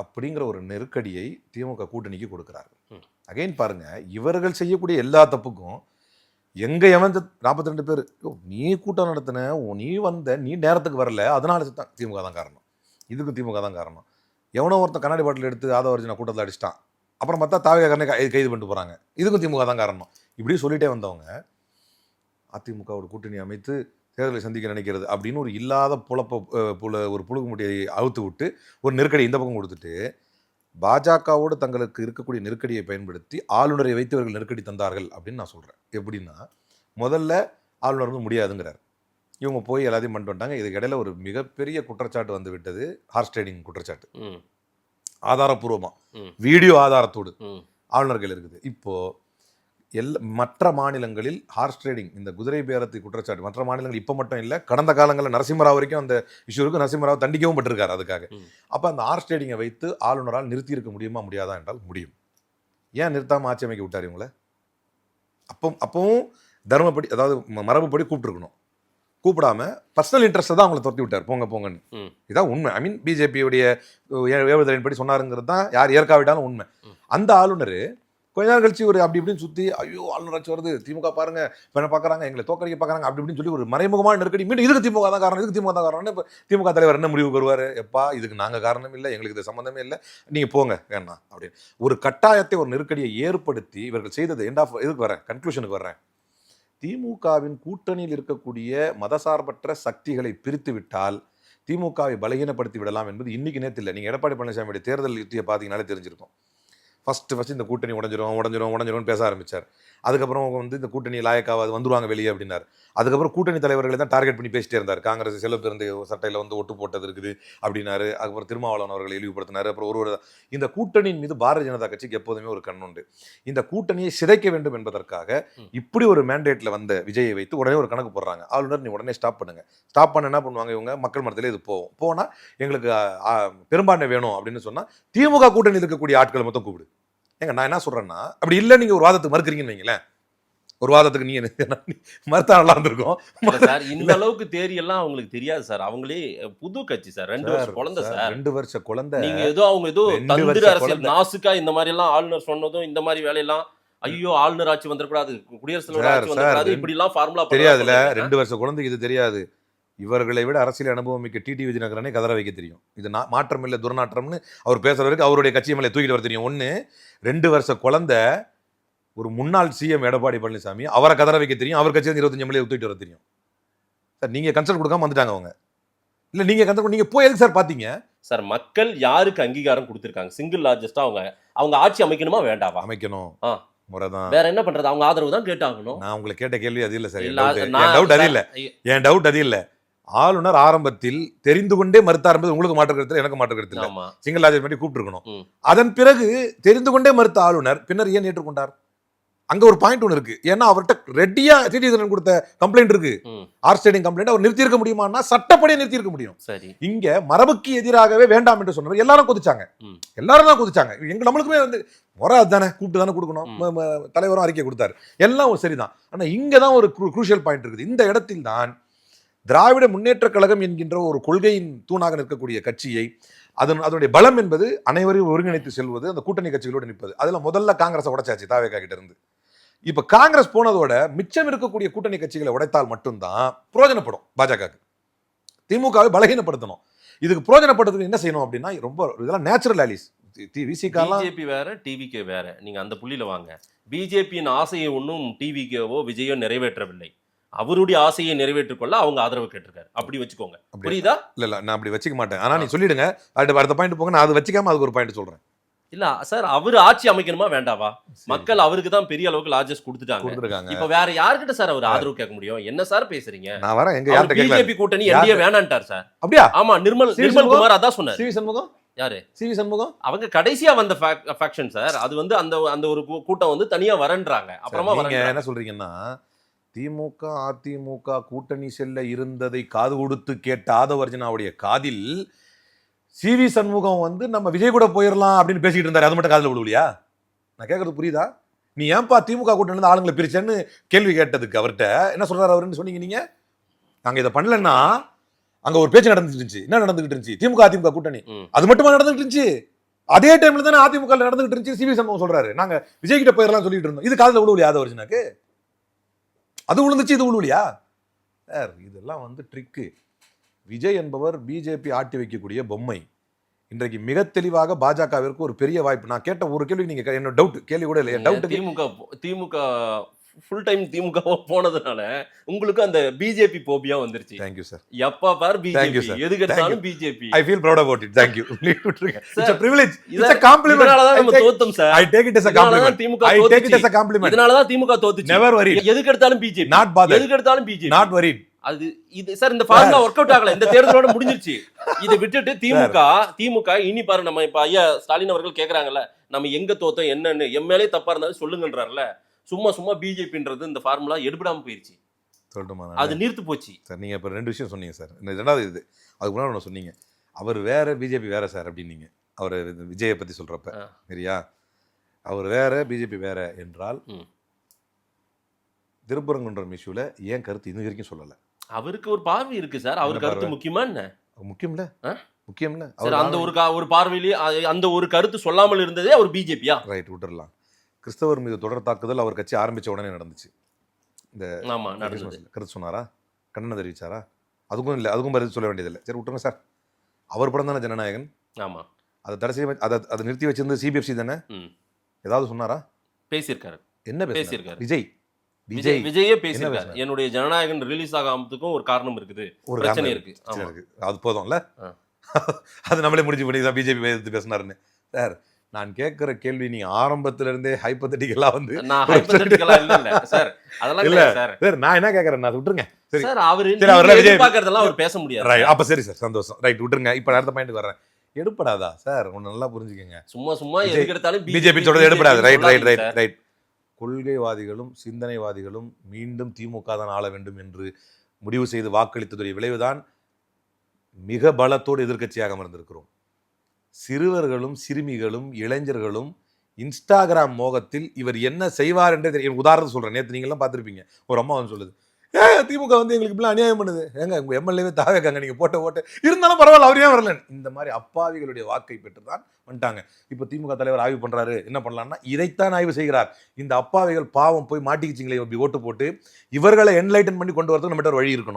அப்படிங்கிற ஒரு நெருக்கடியை திமுக கூட்டணிக்கு கொடுக்குறாரு. அகைன் பாருங்க, இவர்கள் செய்யக்கூடிய எல்லா தப்புக்கும் எங்க எவன் 42 பேர் நீ கூட்டம் நடத்தின, நீ வந்த, நீ நேரத்துக்கு வரல, அதனால தான் திமுக தான் காரணம். இதுக்கு திமுக தான் காரணம். எவனோ ஒருத்தன் கண்ணாடி பாட்டில் எடுத்து ஆதவர்ஜினா கூட்டத்தில் அடிச்சிட்டான், அப்புறம் பார்த்தா தாவேகரனை கைது பண்ணிட்டு போறாங்க, இதுக்கும் திமுக தான் காரணம். இப்படி சொல்லிட்டே வந்தவங்க அதிமுகவோட கூட்டணி அமைத்து தேர்தலை சந்திக்க நினைக்கிறது அப்படின்னு ஒரு இல்லாத ஒரு புழுகு முட்டியை அவுத்து விட்டு ஒரு நெருக்கடி இந்த பக்கம் கொடுத்துட்டு பாஜகவோடு தங்களுக்கு இருக்கக்கூடிய நெருக்கடியை பயன்படுத்தி ஆளுநரை வைத்து இவர்கள் நெருக்கடி தந்தார்கள் அப்படின்னு நான் சொல்கிறேன். எப்படின்னா, முதல்ல ஆளுநர் வந்து முடியாதுங்கிறார். இவங்க போய் எல்லாத்தையும் பண்ணிட்டு வந்துட்டாங்க. இதுக்கு இடையில ஒரு மிகப்பெரிய குற்றச்சாட்டு வந்து விட்டது, ஹார்ஸ் ட்ரேடிங் குற்றச்சாட்டு. ஆதாரப்பூர்வமாக வீடியோ ஆதாரத்தோடு ஆளுநர்கள் இருக்குது. இப்போது மற்ற மாநிலங்களில் ஹார்ஸ் ட்ரேடிங், இந்த குதிரை பேரத்தை குற்றச்சாட்டு மற்ற மாநிலங்கள் இப்போ மட்டும் இல்லை, கடந்த காலங்களில் நரசிம்மராவ் வரைக்கும் அந்த இஷ்யூ இருக்கு. நரசிம்மராவ் தண்டிக்கவும் பட்டிருக்காரு அதுக்காக. அப்போ அந்த ஹார்ஸ் ட்ரேடிங்கை வைத்து ஆளுநரால் நிறுத்தி இருக்க முடியுமா முடியாதா என்றால் முடியும். ஏன் நிறுத்தாமல் ஆட்சி அமைக்க விட்டார் இவங்களை? அப்பவும் தர்மப்படி, அதாவது மரபுப்படி கூப்பிட்டுருக்கணும். கூப்பிடாம பர்சனல் இன்ட்ரெஸ்ட் தான் அவங்களை துரத்தி விட்டார், போங்க போங்கன்னு. ம். இதான் உண்மை. ஐ மீன் பிஜேபியுடைய ஏவுதலின்படி சொன்னாருங்கிறது தான் யார் ஏற்காவிட்டாலும் உண்மை. அந்த ஆளுநர் கொஞ்ச நேரம் கழிச்சு ஒரு அப்படி இப்படின்னு சுற்றி, ஐயோ ஆளுநராட்சி வருது, திமுக பாருங்க என்ன பார்க்குறாங்க, எங்களை தோக்கடிக்க பார்க்குறாங்க அப்படி இப்படின்னு சொல்லி ஒரு மறைமுகமான நெருக்கடி. மீண்டும் இதுக்கு திமுக தான் காரணம், இதுக்கு திமுக தான் காரணம்னு இப்போ திமுக தலைவர் என்ன முடிவுக்கு வருவார், எப்பா இதுக்கு நாங்கள் காரணம் இல்லை, எங்களுக்கு இது சம்மந்தமே இல்லை, நீங்கள் போங்க வேணாம் அப்படின்னு ஒரு கட்டாயத்தை, ஒரு நெருக்கடியை ஏற்படுத்தி இவர்கள் செய்தது. எண்ட் ஆஃப் இதுக்கு வரேன், கன்க்ளூஷனுக்கு வர்றேன். திமுகவின் கூட்டணியில் இருக்கக்கூடிய மதசார்பற்ற சக்திகளை பிரித்து விட்டால் திமுகவை பலகீனப்படுத்தி விடலாம் என்பது இன்னைக்கு நேற்று இல்லை. நீங்கள் எடப்பாடி பழனிசாமியுடைய தேர்தல் யுத்தியை பார்த்தீங்கன்னாலே தெரிஞ்சிருக்கும். ஃபஸ்ட்டு இந்த கூட்டணி உடஞ்சிரும் பேச ஆரம்பித்தார். அதுக்கப்புறம் வந்து இந்த கூட்டணி லாயக்காவது வந்துருவாங்க வெளியே அப்படின்னார். அதுக்கப்புறம் கூட்டணி தலைவர்களை தான் டார்கெட் பண்ணி பேசிட்டே இருந்தார். காங்கிரஸ் செல்வ பிறந்த சட்டையில் வந்து ஒட்டு போட்டது இருக்குது அப்படின்னாரு. அதுக்கப்புறம் திருமாவளவன் அவர்களை இழிவுபடுத்தினார். அப்புறம் ஒரு இந்த கூட்டணியின் மீது பாரதிய ஜனதா கட்சிக்கு எப்போதுமே ஒரு கண்ணுண்டு. இந்த கூட்டணியை சிதைக்க வேண்டும் என்பதற்காக இப்படி ஒரு மேண்டேட்டில் வந்த விஜயை வைத்து உடனே ஒரு கணக்கு போடுறாங்க. ஆளுநர் நீ உடனே ஸ்டாப் பண்ணுங்க. ஸ்டாப் பண்ண என்ன பண்ணுவாங்க இவங்க, மக்கள் மனத்திலே இது போனால் எங்களுக்கு பெரும்பான்மை வேணும் அப்படின்னு சொன்னால் திமுக கூட்டணியில் இருக்கக்கூடிய ஆட்களை மொத்தம் கூப்பிடு. ஏங்க நான் என்ன சொல்றேன்னா, அப்படி இல்லை நீங்க ஒரு வாதத்துக்கு மறுக்கிறீங்கன்னு வைங்களேன், ஒரு வாதத்துக்கு நீங்க மறுத்தா நல்லா இருந்திருக்கும். சார் இந்த அளவுக்கு தேரி எல்லாம் அவங்களுக்கு தெரியாது சார். அவங்களே புது கட்சி சார், 2 வருஷம் குழந்தை சார், 2 வருஷ குழந்தை. நீங்க ஏதோ அவங்க ஏதோ தந்திர அரசியல் நாசுக்கா இந்த மாதிரி எல்லாம் ஆளுநர் சொன்னதும் இந்த மாதிரி வேலையெல்லாம், ஐயோ ஆளுநர் ஆட்சி வந்துடக்கூடாது, குடியரசுத் தலைவர் ஆட்சி வந்துடக்கூடாது, இப்படி எல்லாம் ஃபார்முலா தெரியாதுல. 2 வருஷ குழந்தைக்கு இது தெரியாது. இவர்களை விட அரசியல் அனுபவம் மிக்க டிடிவி தினகரனை கதற வைக்க தெரியும். இது மாற்றம் இல்லை துர்நாற்றம்னு அவர் பேசுறவருக்கு அவருடைய கட்சி மேலே தூக்கிட்டு வர தெரியும். 1 2 வருஷ குழந்தை ஒரு முன்னாள் சிஎம் எடப்பாடி பழனிசாமி, அவரை கதற வைக்க தெரியும். அவர் கட்சியில் 25 எம்எல்ஏ தூக்கிட்டு வர தெரியும். சார் நீங்க கன்சல்ட் கொடுக்காம வந்துட்டாங்க அவங்க. இல்ல நீங்க கன்சல்ட் நீங்க போய் எதுக்கு சார் பாத்தீங்க சார்? மக்கள் யாருக்கு அங்கீகாரம் கொடுத்திருக்காங்க? சிங்கிள் லார்ஜஸ்டா அவங்க ஆட்சி அமைக்கணுமா வேண்டாவா? அமைக்கணும், முறைதான். வேற என்ன பண்றது? அவங்க ஆதரவு தான் கேட்டாகணும். நான் உங்களை கேட்ட கேள்வி அது இல்ல சார். என் டவுட் அது இல்ல. ஆளுநர் ஆரம்பத்தில் தெரிந்து கொண்டே மறுத்தார் என்பது உங்களுக்கு மாற்று கருத்து, எனக்கு மாற்று கருத்து இல்லை. சிங்கிள் லார்ஜஸ்ட் பண்ணி கூப்பிட்டு இருக்கணும். அதன் பிறகு தெரிந்து கொண்டே மறுத்த ஆளுநர் பின்னர் ஏன் ஏற்றுக்கொண்டார்? அங்க ஒரு பாயிண்ட் ஒன்று இருக்கு. ஏன்னா அவர்கிட்ட ரெட்டியா டிடி தினகரன் கொடுத்த கம்ப்ளைண்ட் இருக்கு, ஆர் ஸ்டேடிங் கம்ப்ளைண்ட். அவர் நிறுத்தியிருக்க முடியுமான்னா சட்டப்படியே நிறுத்தியிருக்க முடியும். சரி, இங்க மரபுக்கு எதிராகவே வேண்டாம் என்று சொன்னவர் எல்லாரும் கொதிச்சாங்க, எல்லாரும் தான் கொதிச்சாங்க. நம்மளுக்குமே வந்து முறை அதுதானே, கூப்பிட்டு தானே கொடுக்கணும். தலைவரும் அறிக்கை கொடுத்தாரு, எல்லாம் ஒரு சரிதான். ஆனா இங்கதான் ஒரு குரூஷியல் பாயிண்ட் இருக்குது. இந்த இடத்தில் தான் திராவிட முன்னேற்ற கழகம் என்கின்ற ஒரு கொள்கையின் தூணாக நிற்கக்கூடிய கட்சியை, அதனுடைய பலம் என்பது அனைவரையும் ஒருங்கிணைத்து செல்வது, அந்த கூட்டணி கட்சிகளோடு நிற்பது. அதுல முதல்ல காங்கிரஸை உடைச்சாச்சு தாவேகா கிட்ட இருந்து. இப்ப காங்கிரஸ் போனதோட மிச்சம் இருக்கக்கூடிய கூட்டணி கட்சிகளை உடைத்தால் மட்டும்தான் புரோஜனப்படும் பாஜகவுக்கு. திமுகவை பலகீனப்படுத்தணும். இதுக்கு புரோஜனப்படுறதுக்கு என்ன செய்யணும் அப்படின்னா, ரொம்ப இதெல்லாம் நேச்சுரல் ஆலிஸ். பிஜேபி வேற, டிவிகே வேற. நீங்க அந்த புள்ளியில வாங்க. பிஜேபியின் ஆசையை ஒன்றும் டிவிகேவோ விஜயோ நிறைவேற்றவில்லை. அவருடைய ஆசையை நிறைவேற்றிக் கொள்ள அவங்க ஆதரவு கேட்டிருக்காரு. அப்படி வச்சுக்கோங்க, புரியுதா? இல்ல நான் அப்படி வச்சுக்க மாட்டேன். ஆனா நீ சொல்லிடுங்க, அடுத்த பாயிண்ட் போங்க. நான் அதை வச்சுக்காம அதுக்கு ஒரு பாயிண்ட் சொல்றேன். இல்ல சார், அவர் ஆட்சி அமைக்கணுமா வேண்டாவா? மக்கள் அவருக்கு தான் பெரிய அளவுக்கு லார்ஜஸ்ட் கொடுத்துட்டாங்க. இப்ப வேற யார்கிட்ட சார் அவர் ஆதரவு கேட்க முடியும்? என்ன சார் பேசுறீங்க? நான் வரேன், எங்க யார்கிட்ட கேட்கல. பிஜேபி கூட்டணி என்டிஏ வேணான்ட்டார் சார். அப்படியா? ஆமா, நிர்மல் குமார் அதான் சொன்னார். சிவி சண்முகம் யாரு? சிவி சண்முகம் அவங்க கடைசியா வந்த ஃபேக்ஷன் சார். அது வந்து அந்த ஒரு கூட்டம் வந்து தனியா வரன்றாங்க. அப்புறமா நீங்க என்ன சொல்றீங்கன்னா, திமுக அதிமுக கூட்டணி செல்ல இருந்ததை காது கொடுத்து கேட்ட ஆதவர்ஜனாவுடைய காதில் சிவி சண்முகம் வந்து நம்ம விஜய் கூட போயிடலாம் அப்படின்னு பேசிக்கிட்டு இருந்தாரு. அது மட்டும் காதில் விழுவலையா? நான் கேட்கறது புரியுதா? நீ ஏன்பா திமுக கூட்டணி ஆளுங்களை பிரிச்சேன்னு கேள்வி கேட்டதுக்கு அவர்கிட்ட என்ன சொல்றாரு அவருன்னு சொன்னீங்க. நீங்க நாங்க இதை பண்ணலன்னா அங்க ஒரு பேச்சு நடந்துட்டு இருந்துச்சு. என்ன நடந்துகிட்டு இருந்துச்சு? திமுக அதிமுக கூட்டணி அது மட்டுமா நடந்துகிட்டு இருந்துச்சு? அதே டைம்ல தானே அதிமுக நடந்துகிட்டு இருந்துச்சு. சிவி சண்முகம் சொல்றாரு நாங்க விஜய் கிட்ட போயிடலாம் சொல்லிட்டு இருந்தோம். இது காதில் விழுவலையா ஆதவர்ஜனாக்கு? அது விழுந்துச்சு, இது விழுவலையா? சார் இதெல்லாம் வந்து ட்ரிக்கு. விஜய் என்பவர் பிஜேபி ஆட்டி வைக்கக்கூடிய பொம்மை. இன்றைக்கு மிக தெளிவாக பாஜகவிற்கு ஒரு பெரிய வாய்ப்பு. நான் கேட்ட ஒரு கேள்வி நீங்க என்ன டவுட் கேள்வி கூட இல்லை. டவுட் திமுக ஃபுல் டைம் திமுக போனதுனால உங்களுக்கு அந்த பிஜேபி போபியா வந்துருச்சு. Thank you sir. எப்ப பார் பிஜேபி, எதுக்கு எடுத்தாலும் BJP. I feel proud about it. Thank you. It's a privilege. It's a compliment. இதனால தான் நம்ம தோத்தோம் sir. I take it as a compliment. I take it as a compliment. இதனால தான் திமுக தோத்துச்சு. Never worried. எதுக்கு எடுத்தாலும் பிஜேபி. Not bothered. எதுக்கு எடுத்தாலும் BJP. Not worried. அது இது சார், இந்த ஃபார்முலா ஒர்க் அவுட் ஆகல. இந்த தேர்தலோட முடிஞ்சிருச்சு. இதை விட்டுட்டு திமுக இனி பாரு, நம்ம இப்ப ஐயா ஸ்டாலின் அவர்கள் கேக்குறாங்கல்ல, நம்ம எங்க தோத்தோம் என்னன்னு, எம்எல்ஏ தப்பா இருந்தாலும் சொல்லுங்கன்றாருல. சும்மா பிஜேபின்றது இந்த ஃபார்முலா எடுபடாம போயிருச்சு. சொல்லட்டுமா? அது நீர்த்து போச்சு சார். நீங்க இப்ப 2 விஷயம் சொன்னீங்க சார். இந்த ரெண்டாவது இது அதுக்கு முன்னாடி ஒன்று சொன்னீங்க, அவர் வேற பிஜேபி வேற சார் அப்படின்னீங்க. அவர் விஜயை பத்தி சொல்றப்ப சரியா, அவர் வேற பிஜேபி வேற என்றால் திருப்பரங்குன்றம் இஷ்யூல ஏன் கருத்து இது வரைக்கும் சொல்லலை? அவருக்கு ஒரு பார்வை இருக்கு சார். அவர் என்ன கருத்து பார்வை? முக்கியமா என்ன? முக்கியம்ல ஆ? முக்கியம்ல சார் அந்த ஒரு பார்வையிலேயே அந்த ஒரு கருத்து சொல்லாமல் இருந்ததே அவர் பிஜேபியா? ரைட் விட்டுறலாம். கிறிஸ்தவர் மீது தொடர் தாக்குதல் அவர் கட்சி ஆரம்பிச்ச உடனே நடந்துச்சு. இந்த ஆமா நடந்தது. கிறிஸ்மஸ்ல கருத்து சொன்னாரா, கண்டனம் தெரிவிச்சாரா? அதுக்கும் இல்லை, அதுக்கும் பதில் சொல்ல வேண்டியதில்லை. சரி விட்டுருங்க சார். அவர் படம் தானே ஜனநாயகன். ஆமா அதை தடை செய்ய அதை நிறுத்தி வச்சிருந்தது சிபிஎஃப்சி தானே. ம். ஏதாவது சொன்னாரா? பேசியிருக்காரு. என்ன பேசியிருக்காரு? பேசியிருக்காரு. விஜய் விஜயே பேசியிருக்காரு. பேசினாரு? என்னுடைய ஜனநாயகன் ரிலீஸ் ஆகாமத்துக்கும் ஒரு காரணம் இருக்குது, ஒரு பிரச்சனை காரணம் இருக்கு. பிரச்சனை ஆமா. இருக்கு. அது போதும்ல. ஆ. அது நம்மளே முடிஞ்சு பண்ணி தான் பிஜேபி எதிர்த்து பேசினாருன்னு. சார் நான் கேட்குற கேள்வி நீ ஆரம்பத்துல இருந்தே ஹைப்போதெட்டிக்கலா வந்து நான் hypothetical ஆ இல்ல சார். அதெல்லாம் இல்ல இல்ல சார். சார் நான் என்ன கேட்கறேன், நான் விட்டுருங்க. சரி சார் அவரு சரி, அவரெல்லாம் விஜய் எதிர்பார்க்கறதெல்லாம் அவர் பேச முடியாது. ரைட், அப்ப சரி சார், சந்தோஷம். ரைட் விட்டுருங்க. இப்போ அடுத்த பாயிண்ட்க்கு வர்றேன். எடுப்படாதா சார், ஒன்று நல்லா புரிஞ்சுக்கங்க. சும்மா விஜய் எதுக்கு எடுத்தாலும் பிஜேபி சொல்றது எடுப்படாது. Right right right sir. Right. கொள்கைவாதிகளும் சிந்தனைவாதிகளும் மீண்டும் திமுக தான் ஆள வேண்டும் என்று முடிவு செய்து வாக்களித்ததுடைய விளைவுதான் மிக பலத்தோடு எதிர்க்கட்சியாக அமர்ந்திருக்கிறோம். சிறுவர்களும் சிறுமிகளும் இளைஞர்களும் இன்ஸ்டாகிராம் மோகத்தில் இவர் என்ன செய்வார் என்றே தெரியும். உதாரணம் சொல்றேன். நேற்று நீங்களாம் பார்த்துருப்பீங்க. ஒரு அம்மா வந்து சொல்லுது, திமுக வந்து எங்களுக்கு இப்படிலாம் அநியாயம் பண்ணுது. ஏங்க உங்க எம்எல்ஏவே தாவேக்காங்க, நீங்க போட்ட இருந்தாலும் பரவாயில்ல, அவர் ஏன் வரல? இந்த மாதிரி அப்பாவிகளுடைய வாக்கை பெற்றுதான் வந்துட்டாங்க. இப்போ திமுக தலைவர் ஆய்வு பண்றாரு, என்ன பண்ணலாம்னா இதைத்தான் ஆய்வு செய்கிறார். இந்த அப்பாவிகள் பாவம் போய் மாட்டிக்கிச்சிங்களே இப்படி ஓட்டு போட்டு, இவர்களை என்லைட்டன் பண்ணி கொண்டு வரதுக்கு நம்மகிட்ட ஒரு வழி இருக்கணும்.